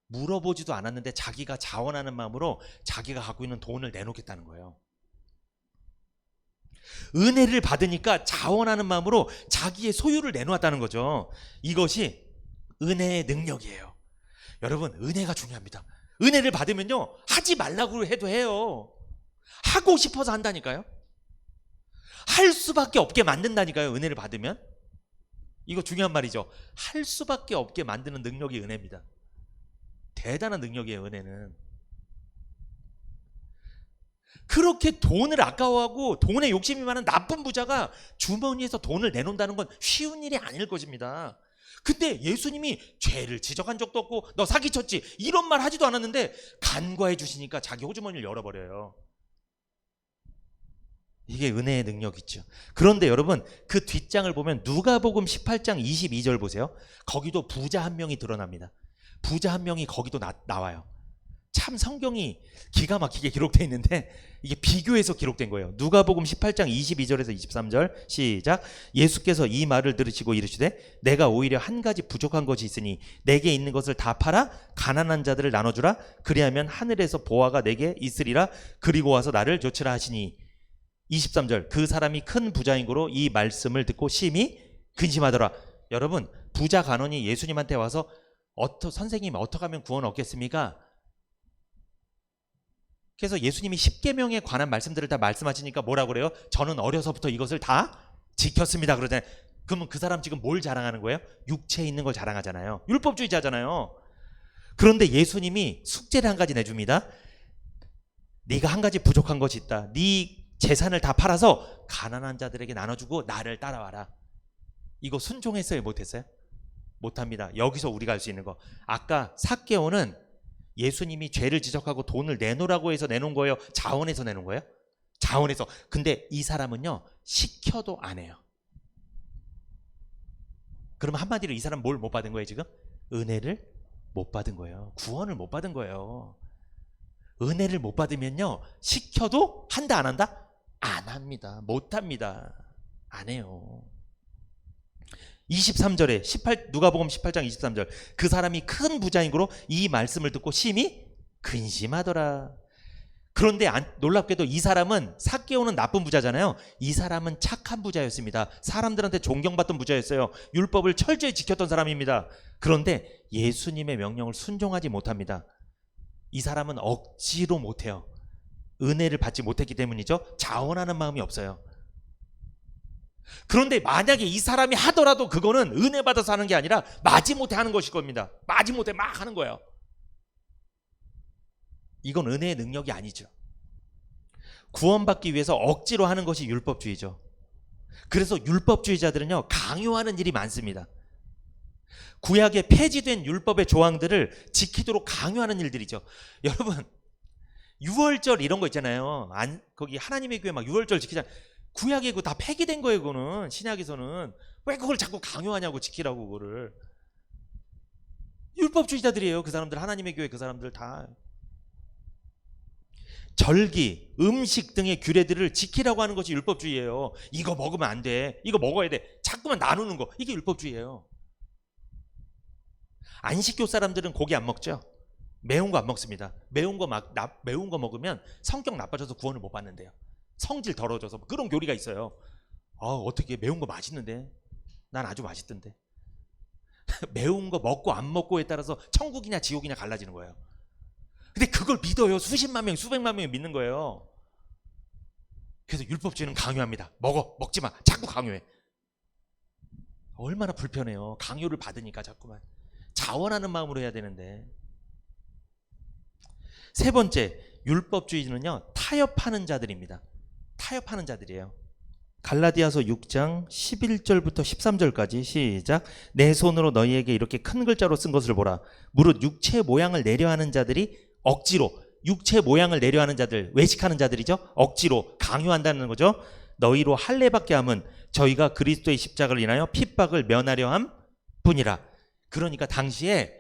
물어보지도 않았는데 자기가 자원하는 마음으로 자기가 갖고 있는 돈을 내놓겠다는 거예요. 은혜를 받으니까 자원하는 마음으로 자기의 소유를 내놓았다는 거죠. 이것이 은혜의 능력이에요. 여러분, 은혜가 중요합니다. 은혜를 받으면요, 하지 말라고 해도 해요. 하고 싶어서 한다니까요. 할 수밖에 없게 만든다니까요. 은혜를 받으면. 이거 중요한 말이죠. 할 수밖에 없게 만드는 능력이 은혜입니다. 대단한 능력이에요, 은혜는. 그렇게 돈을 아까워하고 돈에 욕심이 많은 나쁜 부자가 주머니에서 돈을 내놓는다는 건 쉬운 일이 아닐 것입니다. 근데 예수님이 죄를 지적한 적도 없고 너 사기쳤지 이런 말 하지도 않았는데 간과해 주시니까 자기 호주머니를 열어버려요. 이게 은혜의 능력이죠. 그런데 여러분, 그 뒷장을 보면 누가복음 18장 22절 보세요. 거기도 부자 한 명이 드러납니다. 부자 한 명이 거기도 나와요. 참 성경이 기가 막히게 기록되어 있는데 이게 비교해서 기록된 거예요. 누가복음 18장 22절에서 23절 시작. 예수께서 이 말을 들으시고 이르시되 내가 오히려 한 가지 부족한 것이 있으니 내게 있는 것을 다 팔아 가난한 자들을 나눠주라. 그리하면 하늘에서 보화가 내게 있으리라. 그리고 와서 나를 좇으라 하시니. 23절. 그 사람이 큰 부자인 고로 이 말씀을 듣고 심히 근심하더라. 여러분, 부자 간원이 예수님한테 와서 선생님 어떻게 하면 구원 얻겠습니까? 그래서 예수님이 10계명에 관한 말씀들을 다 말씀하시니까 뭐라고 그래요? 저는 어려서부터 이것을 다 지켰습니다 그러잖아요. 그러면 그 사람 지금 뭘 자랑하는 거예요? 육체에 있는 걸 자랑하잖아요. 율법주의자잖아요. 그런데 예수님이 숙제를 한 가지 내줍니다. 네가 한 가지 부족한 것이 있다. 네 재산을 다 팔아서 가난한 자들에게 나눠주고 나를 따라와라. 이거 순종했어요? 못했어요? 못합니다. 여기서 우리가 알 수 있는 거, 아까 삭개오는 예수님이 죄를 지적하고 돈을 내놓으라고 해서 내놓은 거예요? 자원해서 내놓은 거예요? 자원해서. 근데 이 사람은요, 시켜도 안 해요. 그러면 한마디로 이 사람 뭘 못 받은 거예요 지금? 은혜를 못 받은 거예요. 구원을 못 받은 거예요. 은혜를 못 받으면요, 시켜도 한다 안 한다? 안 합니다. 못 합니다. 안 해요. 23절에 누가복음 18장 23절. 그 사람이 큰 부자인 고로 이 말씀을 듣고 심히 근심하더라. 그런데 놀랍게도 이 사람은, 삭개오는 나쁜 부자잖아요. 이 사람은 착한 부자였습니다. 사람들한테 존경받던 부자였어요. 율법을 철저히 지켰던 사람입니다. 그런데 예수님의 명령을 순종하지 못합니다. 이 사람은 억지로 못해요. 은혜를 받지 못했기 때문이죠. 자원하는 마음이 없어요. 그런데 만약에 이 사람이 하더라도 그거는 은혜 받아서 하는 게 아니라 마지못해 하는 것일 겁니다. 마지못해 막 하는 거예요. 이건 은혜의 능력이 아니죠. 구원받기 위해서 억지로 하는 것이 율법주의죠. 그래서 율법주의자들은요, 강요하는 일이 많습니다. 구약에 폐지된 율법의 조항들을 지키도록 강요하는 일들이죠. 여러분, 유월절 이런 거 있잖아요. 거기 하나님의 교회 막 유월절 지키잖아요. 구약에 그거 다 폐기된 거예요. 그거는 신약에서는 왜 그걸 자꾸 강요하냐고, 지키라고. 그거를 율법주의자들이에요. 그 사람들, 하나님의 교회 그 사람들 다. 절기, 음식 등의 규례들을 지키라고 하는 것이 율법주의예요. 이거 먹으면 안 돼, 이거 먹어야 돼, 자꾸만 나누는 거, 이게 율법주의예요. 안식교 사람들은 고기 안 먹죠. 매운 거 안 먹습니다. 매운 거 먹으면 성격 나빠져서 구원을 못 받는데요. 성질 더러워져서. 그런 교리가 있어요. 어떻게 매운 거 맛있는데? 난 아주 맛있던데. 매운 거 먹고 안 먹고에 따라서 천국이냐 지옥이냐 갈라지는 거예요. 근데 그걸 믿어요. 수십만 명, 수백만 명이 믿는 거예요. 그래서 율법주의는 강요합니다. 먹지 마. 자꾸 강요해. 얼마나 불편해요. 강요를 받으니까 자꾸만. 자원하는 마음으로 해야 되는데. 세 번째, 율법주의는요, 타협하는 자들입니다. 타협하는 자들이에요. 갈라디아서 6장 11절부터 13절까지 시작. 내 손으로 너희에게 이렇게 큰 글자로 쓴 것을 보라. 무릇 육체 모양을 내려하는 자들이 억지로, 육체 모양을 내려하는 자들, 외식하는 자들이죠. 억지로 강요한다는 거죠. 너희로 할례받게 함은 저희가 그리스도의 십자가를 인하여 핍박을 면하려 함 뿐이라. 그러니까 당시에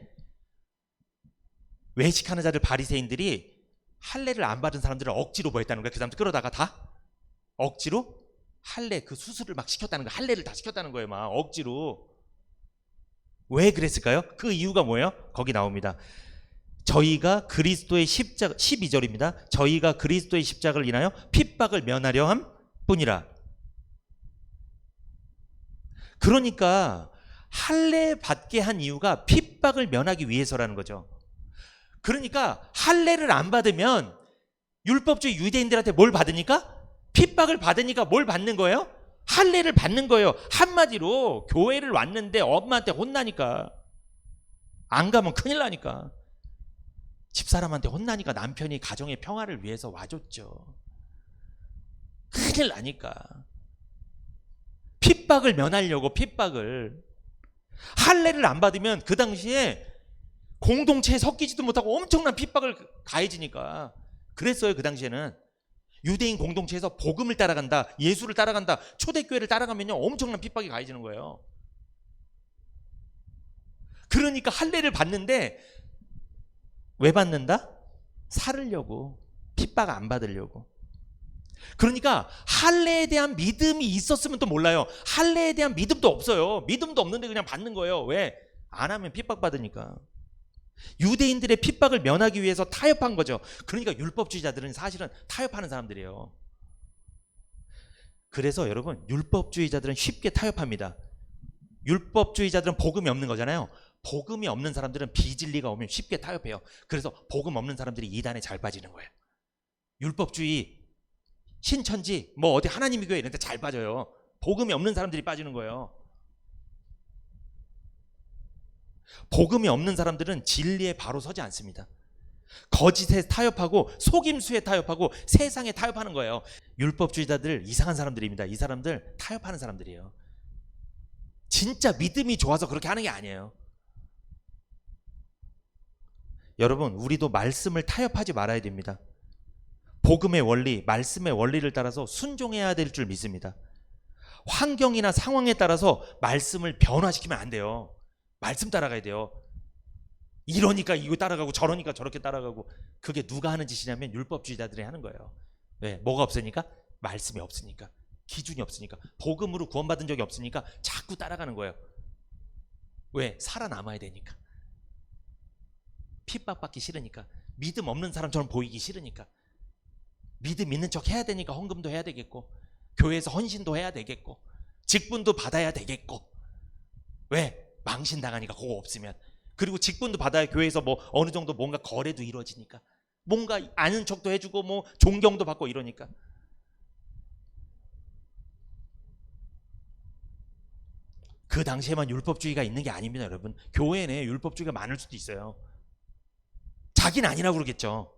외식하는 자들, 바리새인들이 할례를 안 받은 사람들을 억지로 뭐 했다는 거야. 그 사람들 끌어다가 다 억지로 할례, 그 수술을 막 시켰다는 거야. 할례를 다 시켰다는 거예요. 막 억지로. 왜 그랬을까요? 그 이유가 뭐예요? 거기 나옵니다. 저희가 그리스도의 십자가, 12절입니다. 저희가 그리스도의 십자가를 인하여 핍박을 면하려 함 뿐이라. 그러니까 할례 받게 한 이유가 핍박을 면하기 위해서라는 거죠. 그러니까 할례를 안 받으면 율법주의 유대인들한테 뭘 받으니까? 핍박을 받으니까 뭘 받는 거예요? 할례를 받는 거예요. 한마디로 교회를 왔는데 엄마한테 혼나니까, 안 가면 큰일 나니까, 집사람한테 혼나니까 남편이 가정의 평화를 위해서 와줬죠. 큰일 나니까 핍박을 면하려고. 핍박을, 할례를 안 받으면 그 당시에 공동체에 섞이지도 못하고 엄청난 핍박을 가해지니까. 그랬어요. 그 당시에는 유대인 공동체에서 복음을 따라간다, 예수를 따라간다, 초대교회를 따라가면요 엄청난 핍박이 가해지는 거예요. 그러니까 할례를 받는데 왜 받는다? 살으려고, 핍박 안 받으려고. 그러니까 할례에 대한 믿음이 있었으면 또 몰라요. 할례에 대한 믿음도 없어요. 믿음도 없는데 그냥 받는 거예요. 왜? 안 하면 핍박 받으니까. 유대인들의 핍박을 면하기 위해서 타협한 거죠. 그러니까 율법주의자들은 사실은 타협하는 사람들이에요. 그래서 여러분, 율법주의자들은 쉽게 타협합니다. 율법주의자들은 복음이 없는 거잖아요. 복음이 없는 사람들은 비진리가 오면 쉽게 타협해요. 그래서 복음 없는 사람들이 이단에 잘 빠지는 거예요. 율법주의, 신천지, 뭐 어디 하나님의 교회 이런 데 잘 빠져요. 복음이 없는 사람들이 빠지는 거예요. 복음이 없는 사람들은 진리에 바로 서지 않습니다. 거짓에 타협하고 속임수에 타협하고 세상에 타협하는 거예요. 율법주의자들 이상한 사람들입니다. 이 사람들 타협하는 사람들이에요. 진짜 믿음이 좋아서 그렇게 하는 게 아니에요. 여러분, 우리도 말씀을 타협하지 말아야 됩니다. 복음의 원리, 말씀의 원리를 따라서 순종해야 될 줄 믿습니다. 환경이나 상황에 따라서 말씀을 변화시키면 안 돼요. 말씀 따라가야 돼요. 이러니까 이거 따라가고 저러니까 저렇게 따라가고. 그게 누가 하는 짓이냐면 율법주의자들이 하는 거예요. 왜? 뭐가 없으니까? 말씀이 없으니까, 기준이 없으니까, 복음으로 구원받은 적이 없으니까 자꾸 따라가는 거예요. 왜? 살아남아야 되니까, 핍박받기 싫으니까, 믿음 없는 사람처럼 보이기 싫으니까. 믿음 있는 척 해야 되니까 헌금도 해야 되겠고, 교회에서 헌신도 해야 되겠고, 직분도 받아야 되겠고. 왜? 망신당하니까, 그거 없으면. 그리고 직분도 받아야 교회에서 뭐 어느 정도 뭔가 거래도 이루어지니까, 뭔가 아는 척도 해주고 뭐 존경도 받고 이러니까. 그 당시에만 율법주의가 있는 게 아닙니다, 여러분. 교회 내에 율법주의가 많을 수도 있어요. 자기는 아니라고 그러겠죠.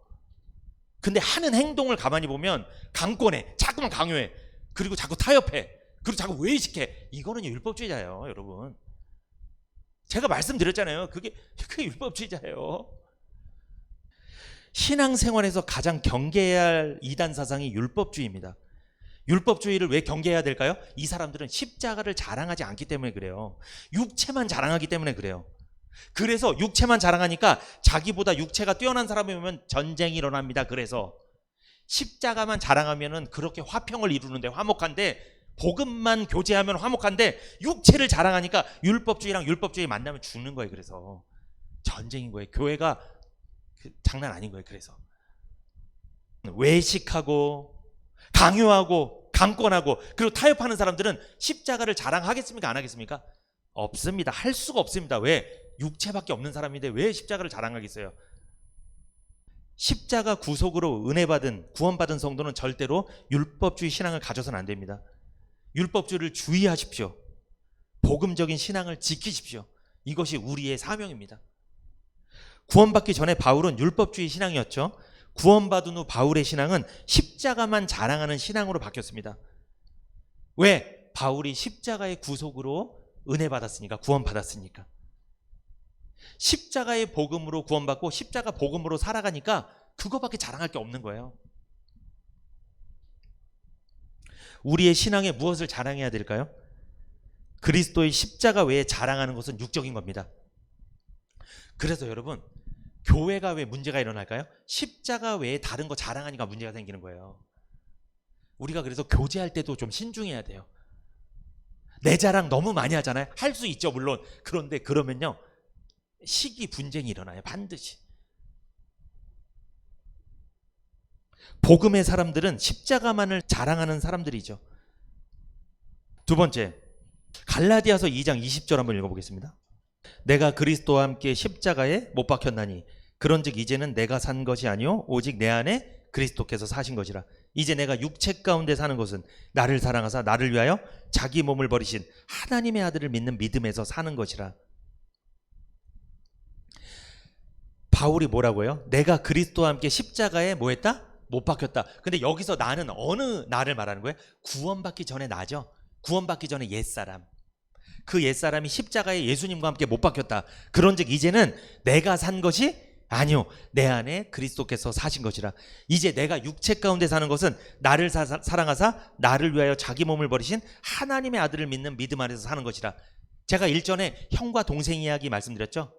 근데 하는 행동을 가만히 보면 강권해, 자꾸만 강요해, 그리고 자꾸 타협해, 그리고 자꾸 외식해. 이거는 율법주의자예요, 여러분. 제가 말씀드렸잖아요. 그게 율법주의자예요. 신앙생활에서 가장 경계해야 할 이단 사상이 율법주의입니다. 율법주의를 왜 경계해야 될까요? 이 사람들은 십자가를 자랑하지 않기 때문에 그래요. 육체만 자랑하기 때문에 그래요. 그래서 육체만 자랑하니까 자기보다 육체가 뛰어난 사람이 오면 전쟁이 일어납니다. 그래서 십자가만 자랑하면은 그렇게 화평을 이루는데 화목한데, 복음만 교제하면 화목한데, 육체를 자랑하니까 율법주의랑 율법주의 만나면 죽는 거예요. 그래서 전쟁인 거예요. 교회가 장난 아닌 거예요. 그래서 외식하고 강요하고 강권하고 그리고 타협하는 사람들은 십자가를 자랑하겠습니까? 안 하겠습니까? 없습니다. 할 수가 없습니다. 왜? 육체밖에 없는 사람인데 왜 십자가를 자랑하겠어요? 십자가 구속으로 은혜받은, 구원받은 성도는 절대로 율법주의 신앙을 가져서는 안 됩니다. 율법주의를 주의하십시오. 복음적인 신앙을 지키십시오. 이것이 우리의 사명입니다. 구원받기 전에 바울은 율법주의 신앙이었죠. 구원받은 후 바울의 신앙은 십자가만 자랑하는 신앙으로 바뀌었습니다. 왜? 바울이 십자가의 구속으로 은혜 받았으니까, 구원받았으니까. 십자가의 복음으로 구원받고 십자가 복음으로 살아가니까 그거밖에 자랑할 게 없는 거예요. 우리의 신앙에 무엇을 자랑해야 될까요? 그리스도의 십자가 외에 자랑하는 것은 육적인 겁니다. 그래서 여러분, 교회가 왜 문제가 일어날까요? 십자가 외에 다른 거 자랑하니까 문제가 생기는 거예요. 우리가 그래서 교제할 때도 좀 신중해야 돼요. 내 자랑 너무 많이 하잖아요. 할 수 있죠, 물론. 그런데 그러면요, 시기 분쟁이 일어나요. 반드시. 복음의 사람들은 십자가만을 자랑하는 사람들이죠. 두 번째, 갈라디아서 2장 20절 한번 읽어보겠습니다. 내가 그리스도와 함께 십자가에 못 박혔나니 그런즉 이제는 내가 산 것이 아니요 오직 내 안에 그리스도께서 사신 것이라. 이제 내가 육체 가운데 사는 것은 나를 사랑하사 나를 위하여 자기 몸을 버리신 하나님의 아들을 믿는 믿음에서 사는 것이라. 바울이 뭐라고요? 내가 그리스도와 함께 십자가에 뭐 했다? 못 박혔다. 근데 여기서 나는 어느 나를 말하는 거예요? 구원받기 전에 나죠. 구원받기 전에 옛사람. 그 옛사람이 십자가에 예수님과 함께 못 박혔다. 그런즉 이제는 내가 산 것이 아니요 내 안에 그리스도께서 사신 것이라. 이제 내가 육체 가운데 사는 것은 나를 사랑하사 나를 위하여 자기 몸을 버리신 하나님의 아들을 믿는 믿음 안에서 사는 것이라. 제가 일전에 형과 동생 이야기 말씀드렸죠.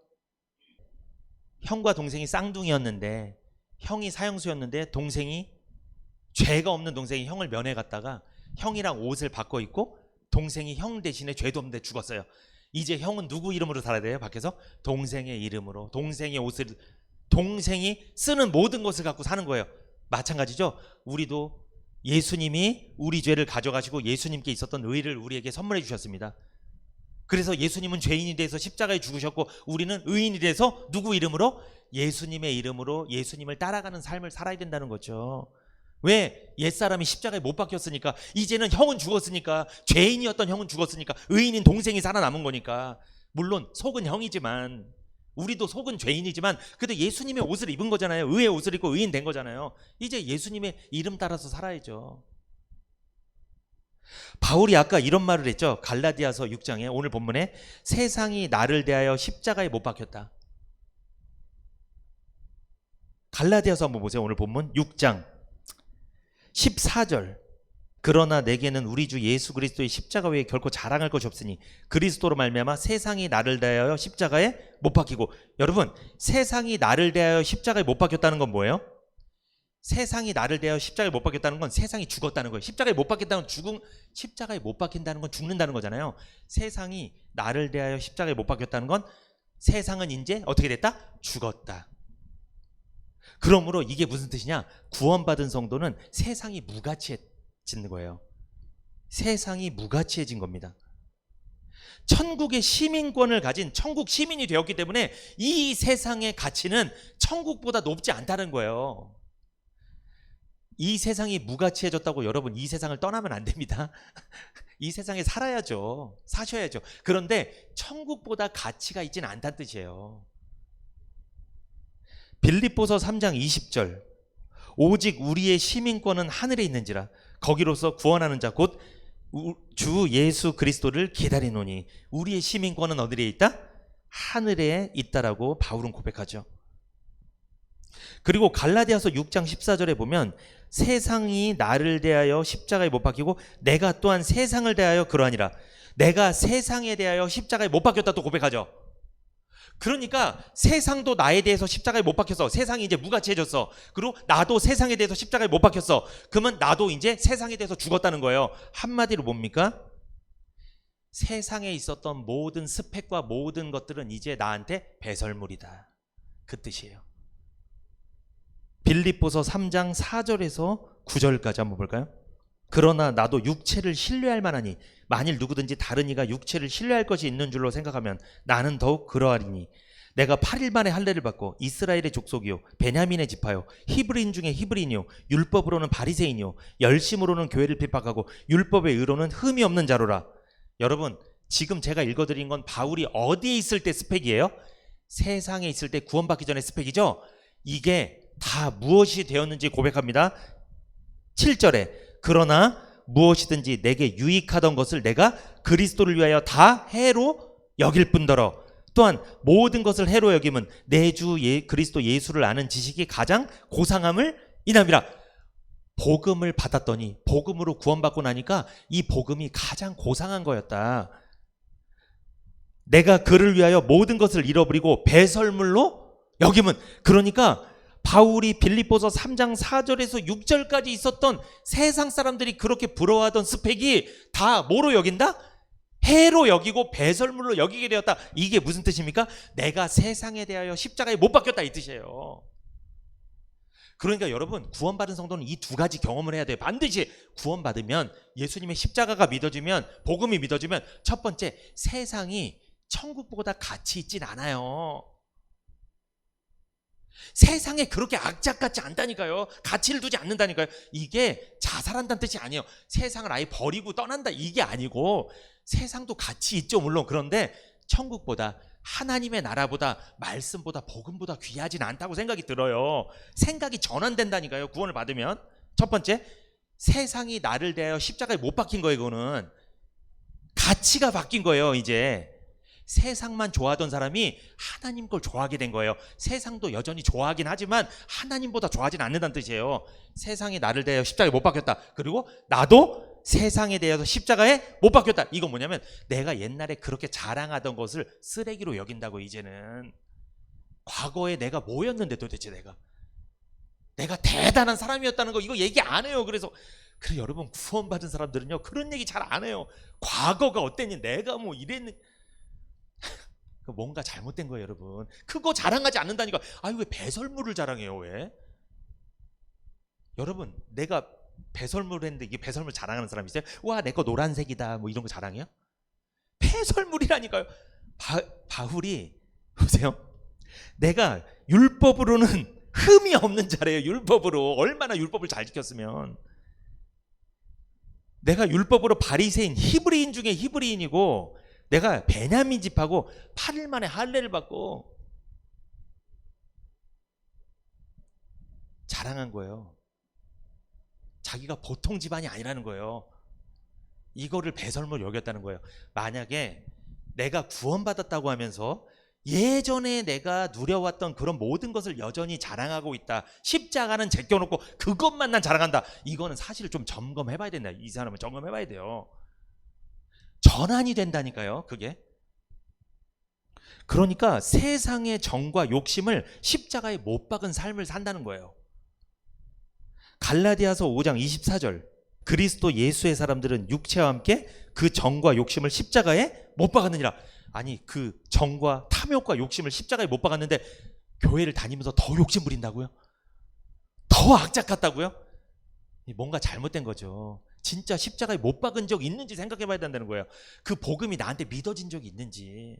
형과 동생이 쌍둥이였는데, 형이 사형수였는데 동생이, 죄가 없는 동생이 형을 면회 갔다가 형이랑 옷을 바꿔 입고 동생이 형 대신에 죄도 없는데 죽었어요. 이제 형은 누구 이름으로 살아야 돼요? 밖에서 동생의 이름으로, 동생의 옷을, 동생이 쓰는 모든 것을 갖고 사는 거예요. 마찬가지죠. 우리도 예수님이 우리 죄를 가져가시고 예수님께 있었던 의를 우리에게 선물해 주셨습니다. 그래서 예수님은 죄인이 돼서 십자가에 죽으셨고 우리는 의인이 돼서 누구 이름으로? 예수님의 이름으로 예수님을 따라가는 삶을 살아야 된다는 거죠. 왜? 옛사람이 십자가에 못 박혔으니까. 이제는 형은 죽었으니까, 죄인이었던 형은 죽었으니까 의인인 동생이 살아남은 거니까. 물론 속은 형이지만, 우리도 속은 죄인이지만 그래도 예수님의 옷을 입은 거잖아요. 의의 옷을 입고 의인 된 거잖아요. 이제 예수님의 이름 따라서 살아야죠. 바울이 아까 이런 말을 했죠. 갈라디아서 6장에, 오늘 본문에 세상이 나를 대하여 십자가에 못 박혔다. 갈라디아서 한번 보세요. 오늘 본문 6장 14절. 그러나 내게는 우리 주 예수 그리스도의 십자가 외에 결코 자랑할 것이 없으니 그리스도로 말미암아 세상이 나를 대하여 십자가에 못 박히고. 여러분, 세상이 나를 대하여 십자가에 못 박혔다는 건 뭐예요? 세상이 나를 대하여 십자가에 못 박혔다는 건 세상이 죽었다는 거예요. 십자가에 못 박혔다는 건 십자가에 못 박힌다는 건 죽는다는 거잖아요. 세상이 나를 대하여 십자가에 못 박혔다는 건 세상은 이제 어떻게 됐다? 죽었다. 그러므로 이게 무슨 뜻이냐? 구원받은 성도는 세상이 무가치해진 거예요. 세상이 무가치해진 겁니다. 천국의 시민권을 가진 천국 시민이 되었기 때문에 이 세상의 가치는 천국보다 높지 않다는 거예요. 이 세상이 무가치해졌다고 여러분 이 세상을 떠나면 안 됩니다. 이 세상에 살아야죠. 사셔야죠. 그런데 천국보다 가치가 있지는 않다는 뜻이에요. 빌립보서 3장 20절 오직 우리의 시민권은 하늘에 있는지라 거기로서 구원하는 자 곧 주 예수 그리스도를 기다리노니. 우리의 시민권은 어디에 있다? 하늘에 있다라고 바울은 고백하죠. 그리고 갈라디아서 6장 14절에 보면 세상이 나를 대하여 십자가에 못 박히고 내가 또한 세상을 대하여 그러하니라. 내가 세상에 대하여 십자가에 못 박혔다 또 고백하죠. 그러니까 세상도 나에 대해서 십자가에 못 박혀서 세상이 이제 무가치해졌어. 그리고 나도 세상에 대해서 십자가에 못 박혔어. 그러면 나도 이제 세상에 대해서 죽었다는 거예요. 한마디로 뭡니까? 세상에 있었던 모든 스펙과 모든 것들은 이제 나한테 배설물이다. 그 뜻이에요. 빌립보서 3장 4절에서 9절까지 한번 볼까요? 그러나 나도 육체를 신뢰할 만하니 만일 누구든지 다른 이가 육체를 신뢰할 것이 있는 줄로 생각하면 나는 더욱 그러하리니 내가 8일 만에 할례를 받고 이스라엘의 족속이요 베냐민의 지파요 히브리인 중에 히브리인이요 율법으로는 바리새인이요 열심으로는 교회를 핍박하고 율법의 의로는 흠이 없는 자로라. 여러분 지금 제가 읽어드린 건 바울이 어디에 있을 때 스펙이에요? 세상에 있을 때 구원받기 전에 스펙이죠. 이게 다 무엇이 되었는지 고백합니다. 7절에 그러나 무엇이든지 내게 유익하던 것을 내가 그리스도를 위하여 다 해로 여길 뿐더러 또한 모든 것을 해로 여김은 내 주 그리스도 예수를 아는 지식이 가장 고상함을 인함이라. 복음을 받았더니 복음으로 구원받고 나니까 이 복음이 가장 고상한 거였다. 내가 그를 위하여 모든 것을 잃어버리고 배설물로 여김은, 그러니까 바울이 빌립보서 3장 4절에서 6절까지 있었던 세상 사람들이 그렇게 부러워하던 스펙이 다 뭐로 여긴다? 해로 여기고 배설물로 여기게 되었다. 이게 무슨 뜻입니까? 내가 세상에 대하여 십자가에 못 박혔다 이 뜻이에요. 그러니까 여러분 구원받은 성도는 이 두 가지 경험을 해야 돼요. 반드시 구원받으면, 예수님의 십자가가 믿어지면, 복음이 믿어지면, 첫 번째 세상이 천국보다 가치 있진 않아요. 세상에 그렇게 악착 같지 않다니까요. 가치를 두지 않는다니까요. 이게 자살한다는 뜻이 아니에요. 세상을 아예 버리고 떠난다 이게 아니고, 세상도 가치 있죠 물론. 그런데 천국보다, 하나님의 나라보다, 말씀보다, 복음보다 귀하진 않다고 생각이 들어요. 생각이 전환된다니까요 구원을 받으면. 첫 번째, 세상이 나를 대하여 십자가에 못 박힌 거예요. 이거는 가치가 바뀐 거예요. 이제 세상만 좋아하던 사람이 하나님 걸 좋아하게 된 거예요. 세상도 여전히 좋아하긴 하지만 하나님보다 좋아하진 않는다는 뜻이에요. 세상이 나를 대하여 십자가에 못 박혔다. 그리고 나도 세상에 대해서 십자가에 못 박혔다. 이건 뭐냐면 내가 옛날에 그렇게 자랑하던 것을 쓰레기로 여긴다고. 이제는 과거에 내가 뭐였는데 도대체 내가 대단한 사람이었다는 거 이거 얘기 안 해요. 그래 여러분 구원받은 사람들은요 그런 얘기 잘 안 해요. 과거가 어땠니, 내가 뭐 이랬니, 뭔가 잘못된 거예요 여러분. 그거 자랑하지 않는다니까. 아유 왜 배설물을 자랑해요 왜? 여러분 내가 배설물 했는데 이게 배설물 자랑하는 사람 있어요? 와 내 거 노란색이다 뭐 이런 거 자랑해요? 배설물이라니까요. 바울이 보세요. 내가 율법으로는 흠이 없는 자래요. 율법으로 얼마나 율법을 잘 지켰으면. 내가 율법으로 바리새인 히브리인 중에 히브리인이고 내가 베냐민 집하고 8일 만에 할례를 받고 자랑한 거예요. 자기가 보통 집안이 아니라는 거예요. 이거를 배설물 여겼다는 거예요. 만약에 내가 구원받았다고 하면서 예전에 내가 누려왔던 그런 모든 것을 여전히 자랑하고 있다, 십자가는 제껴놓고 그것만 난 자랑한다, 이거는 사실 좀 점검해봐야 된다. 이 사람은 점검해봐야 돼요. 전환이 된다니까요 그게. 그러니까 세상의 정과 욕심을 십자가에 못 박은 삶을 산다는 거예요. 갈라디아서 5장 24절 그리스도 예수의 사람들은 육체와 함께 그 정과 욕심을 십자가에 못 박았느니라. 아니 그 정과 탐욕과 욕심을 십자가에 못 박았는데 교회를 다니면서 더 욕심 부린다고요? 더 악착 같다고요? 뭔가 잘못된 거죠. 진짜 십자가에 못 박은 적 있는지 생각해 봐야 된다는 거예요. 그 복음이 나한테 믿어진 적이 있는지.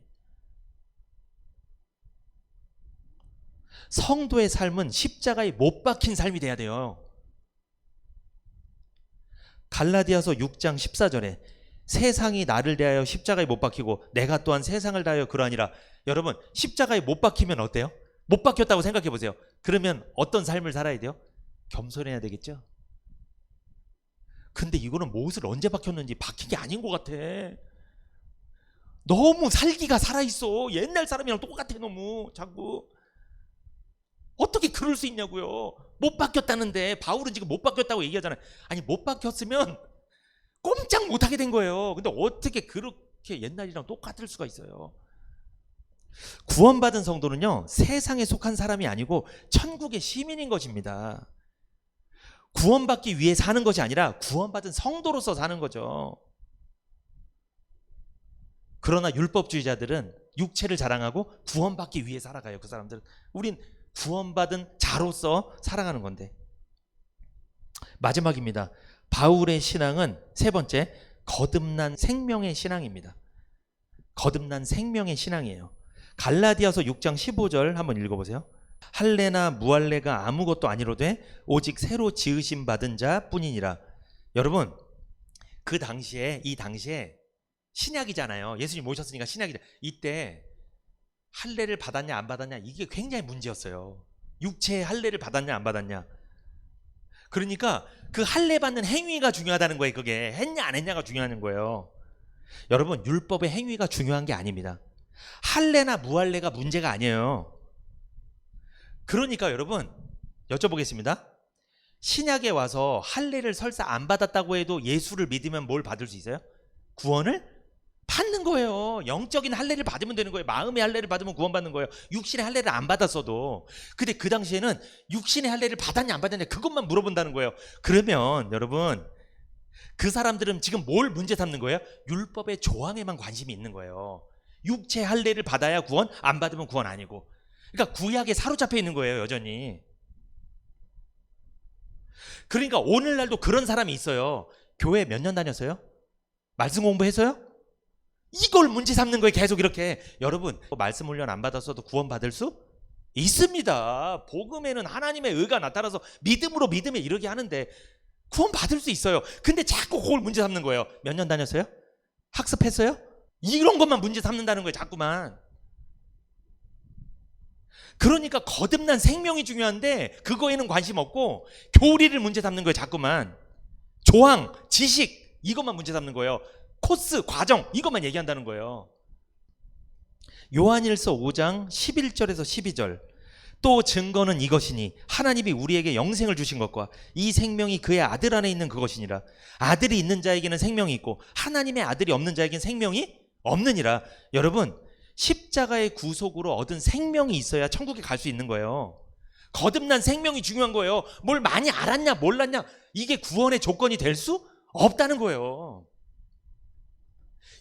성도의 삶은 십자가에 못 박힌 삶이 돼야 돼요. 갈라디아서 6장 14절에 세상이 나를 대하여 십자가에 못 박히고 내가 또한 세상을 대하여 그러하니라. 여러분, 십자가에 못 박히면 어때요? 못 박혔다고 생각해 보세요. 그러면 어떤 삶을 살아야 돼요? 겸손해야 되겠죠. 근데 이거는 못을 언제 박혔는지 박힌 게 아닌 것 같아. 너무 살기가 살아있어. 옛날 사람이랑 똑같아. 너무 자꾸. 어떻게 그럴 수 있냐고요. 못 박혔다는데 바울은 지금 못 박혔다고 얘기하잖아요. 아니, 못 박혔으면 꼼짝 못하게 된 거예요. 근데 어떻게 그렇게 옛날이랑 똑같을 수가 있어요. 구원받은 성도는요, 세상에 속한 사람이 아니고 천국의 시민인 것입니다. 구원받기 위해 사는 것이 아니라 구원받은 성도로서 사는 거죠. 그러나 율법주의자들은 육체를 자랑하고 구원받기 위해 살아가요. 그 사람들은. 우린 구원받은 자로서 살아가는 건데. 마지막입니다. 바울의 신앙은 세 번째, 거듭난 생명의 신앙입니다. 거듭난 생명의 신앙이에요. 갈라디아서 6장 15절 한번 읽어보세요. 할례나 무할례가 아무것도 아니로되 오직 새로 지으심 받은 자 뿐이니라. 여러분, 그 당시에, 이 당시에 신약이잖아요. 예수님 오셨으니까 신약이다. 이때 할례를 받았냐 안 받았냐, 이게 굉장히 문제였어요. 육체의 할례를 받았냐 안 받았냐. 그러니까 그 할례 받는 행위가 중요하다는 거예요. 그게 했냐 안 했냐가 중요한 거예요. 여러분, 율법의 행위가 중요한 게 아닙니다. 할례나 무할례가 문제가 아니에요. 그러니까 여러분, 여쭤보겠습니다. 신약에 와서 할례를 설사 안 받았다고 해도 예수를 믿으면 뭘 받을 수 있어요? 구원을 받는 거예요. 영적인 할례를 받으면 되는 거예요. 마음의 할례를 받으면 구원받는 거예요. 육신의 할례를 안 받았어도. 근데 그 당시에는 육신의 할례를 받았냐 안 받았냐 그것만 물어본다는 거예요. 그러면 여러분, 그 사람들은 지금 뭘 문제 삼는 거예요? 율법의 조항에만 관심이 있는 거예요. 육체 할례를 받아야 구원, 안 받으면 구원 아니고. 그러니까 구약에 사로잡혀 있는 거예요, 여전히. 그러니까 오늘날도 그런 사람이 있어요. 교회 몇 년 다녔어요? 말씀 공부했어요? 이걸 문제 삼는 거예요. 계속 이렇게. 여러분, 말씀 훈련 안 받았어도 구원 받을 수 있습니다. 복음에는 하나님의 의가 나타나서 믿음으로 믿음에 이르게 하는데 구원 받을 수 있어요. 근데 자꾸 그걸 문제 삼는 거예요. 몇 년 다녔어요? 학습했어요? 이런 것만 문제 삼는다는 거예요. 자꾸만. 그러니까 거듭난 생명이 중요한데 그거에는 관심 없고 교리를 문제 삼는 거예요. 자꾸만. 조항, 지식 이것만 문제 삼는 거예요. 코스, 과정 이것만 얘기한다는 거예요. 요한일서 5장 11절에서 12절. 또 증거는 이것이니 하나님이 우리에게 영생을 주신 것과 이 생명이 그의 아들 안에 있는 그것이니라. 아들이 있는 자에게는 생명이 있고 하나님의 아들이 없는 자에게는 생명이 없느니라. 여러분, 십자가의 구속으로 얻은 생명이 있어야 천국에 갈 수 있는 거예요. 거듭난 생명이 중요한 거예요. 뭘 많이 알았냐 몰랐냐 이게 구원의 조건이 될 수 없다는 거예요.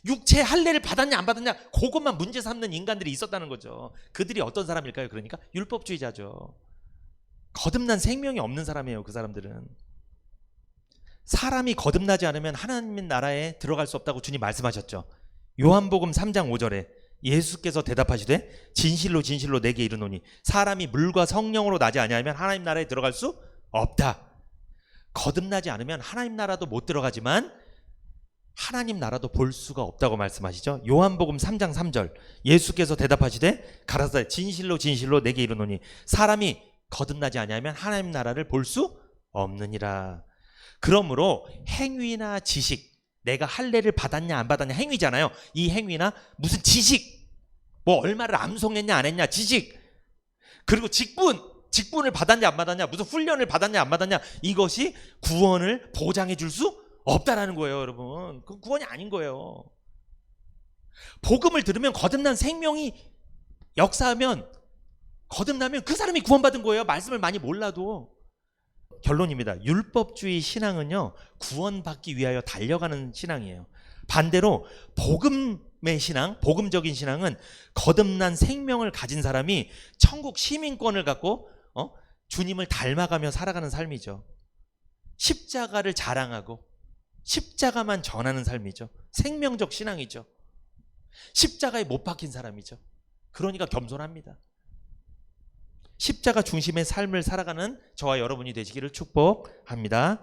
육체 할례를 받았냐 안 받았냐 그것만 문제 삼는 인간들이 있었다는 거죠. 그들이 어떤 사람일까요? 그러니까 율법주의자죠. 거듭난 생명이 없는 사람이에요. 그 사람들은. 사람이 거듭나지 않으면 하나님 나라에 들어갈 수 없다고 주님 말씀하셨죠. 요한복음 3장 5절에 예수께서 대답하시되 진실로 진실로 내게 이르노니 사람이 물과 성령으로 나지 아니하면 하나님 나라에 들어갈 수 없다. 거듭나지 않으면 하나님 나라도 못 들어가지만 하나님 나라도 볼 수가 없다고 말씀하시죠. 요한복음 3장 3절 예수께서 대답하시되 가라사대 진실로 진실로 내게 이르노니 사람이 거듭나지 아니하면 하나님 나라를 볼 수 없느니라. 그러므로 행위나 지식, 내가 할례를 받았냐 안 받았냐 행위잖아요. 이 행위나 무슨 지식, 뭐 얼마를 암송했냐 안 했냐 지식, 그리고 직분을 받았냐 안 받았냐, 무슨 훈련을 받았냐 안 받았냐, 이것이 구원을 보장해 줄 수 없다라는 거예요. 여러분, 그건 구원이 아닌 거예요. 복음을 들으면 거듭난 생명이 역사하면 거듭나면 그 사람이 구원받은 거예요. 말씀을 많이 몰라도. 결론입니다. 율법주의 신앙은요, 구원받기 위하여 달려가는 신앙이에요. 반대로 복음의 신앙, 복음적인 신앙은 거듭난 생명을 가진 사람이 천국 시민권을 갖고 주님을 닮아가며 살아가는 삶이죠. 십자가를 자랑하고 십자가만 전하는 삶이죠. 생명적 신앙이죠. 십자가에 못 박힌 사람이죠. 그러니까 겸손합니다. 십자가 중심의 삶을 살아가는 저와 여러분이 되시기를 축복합니다.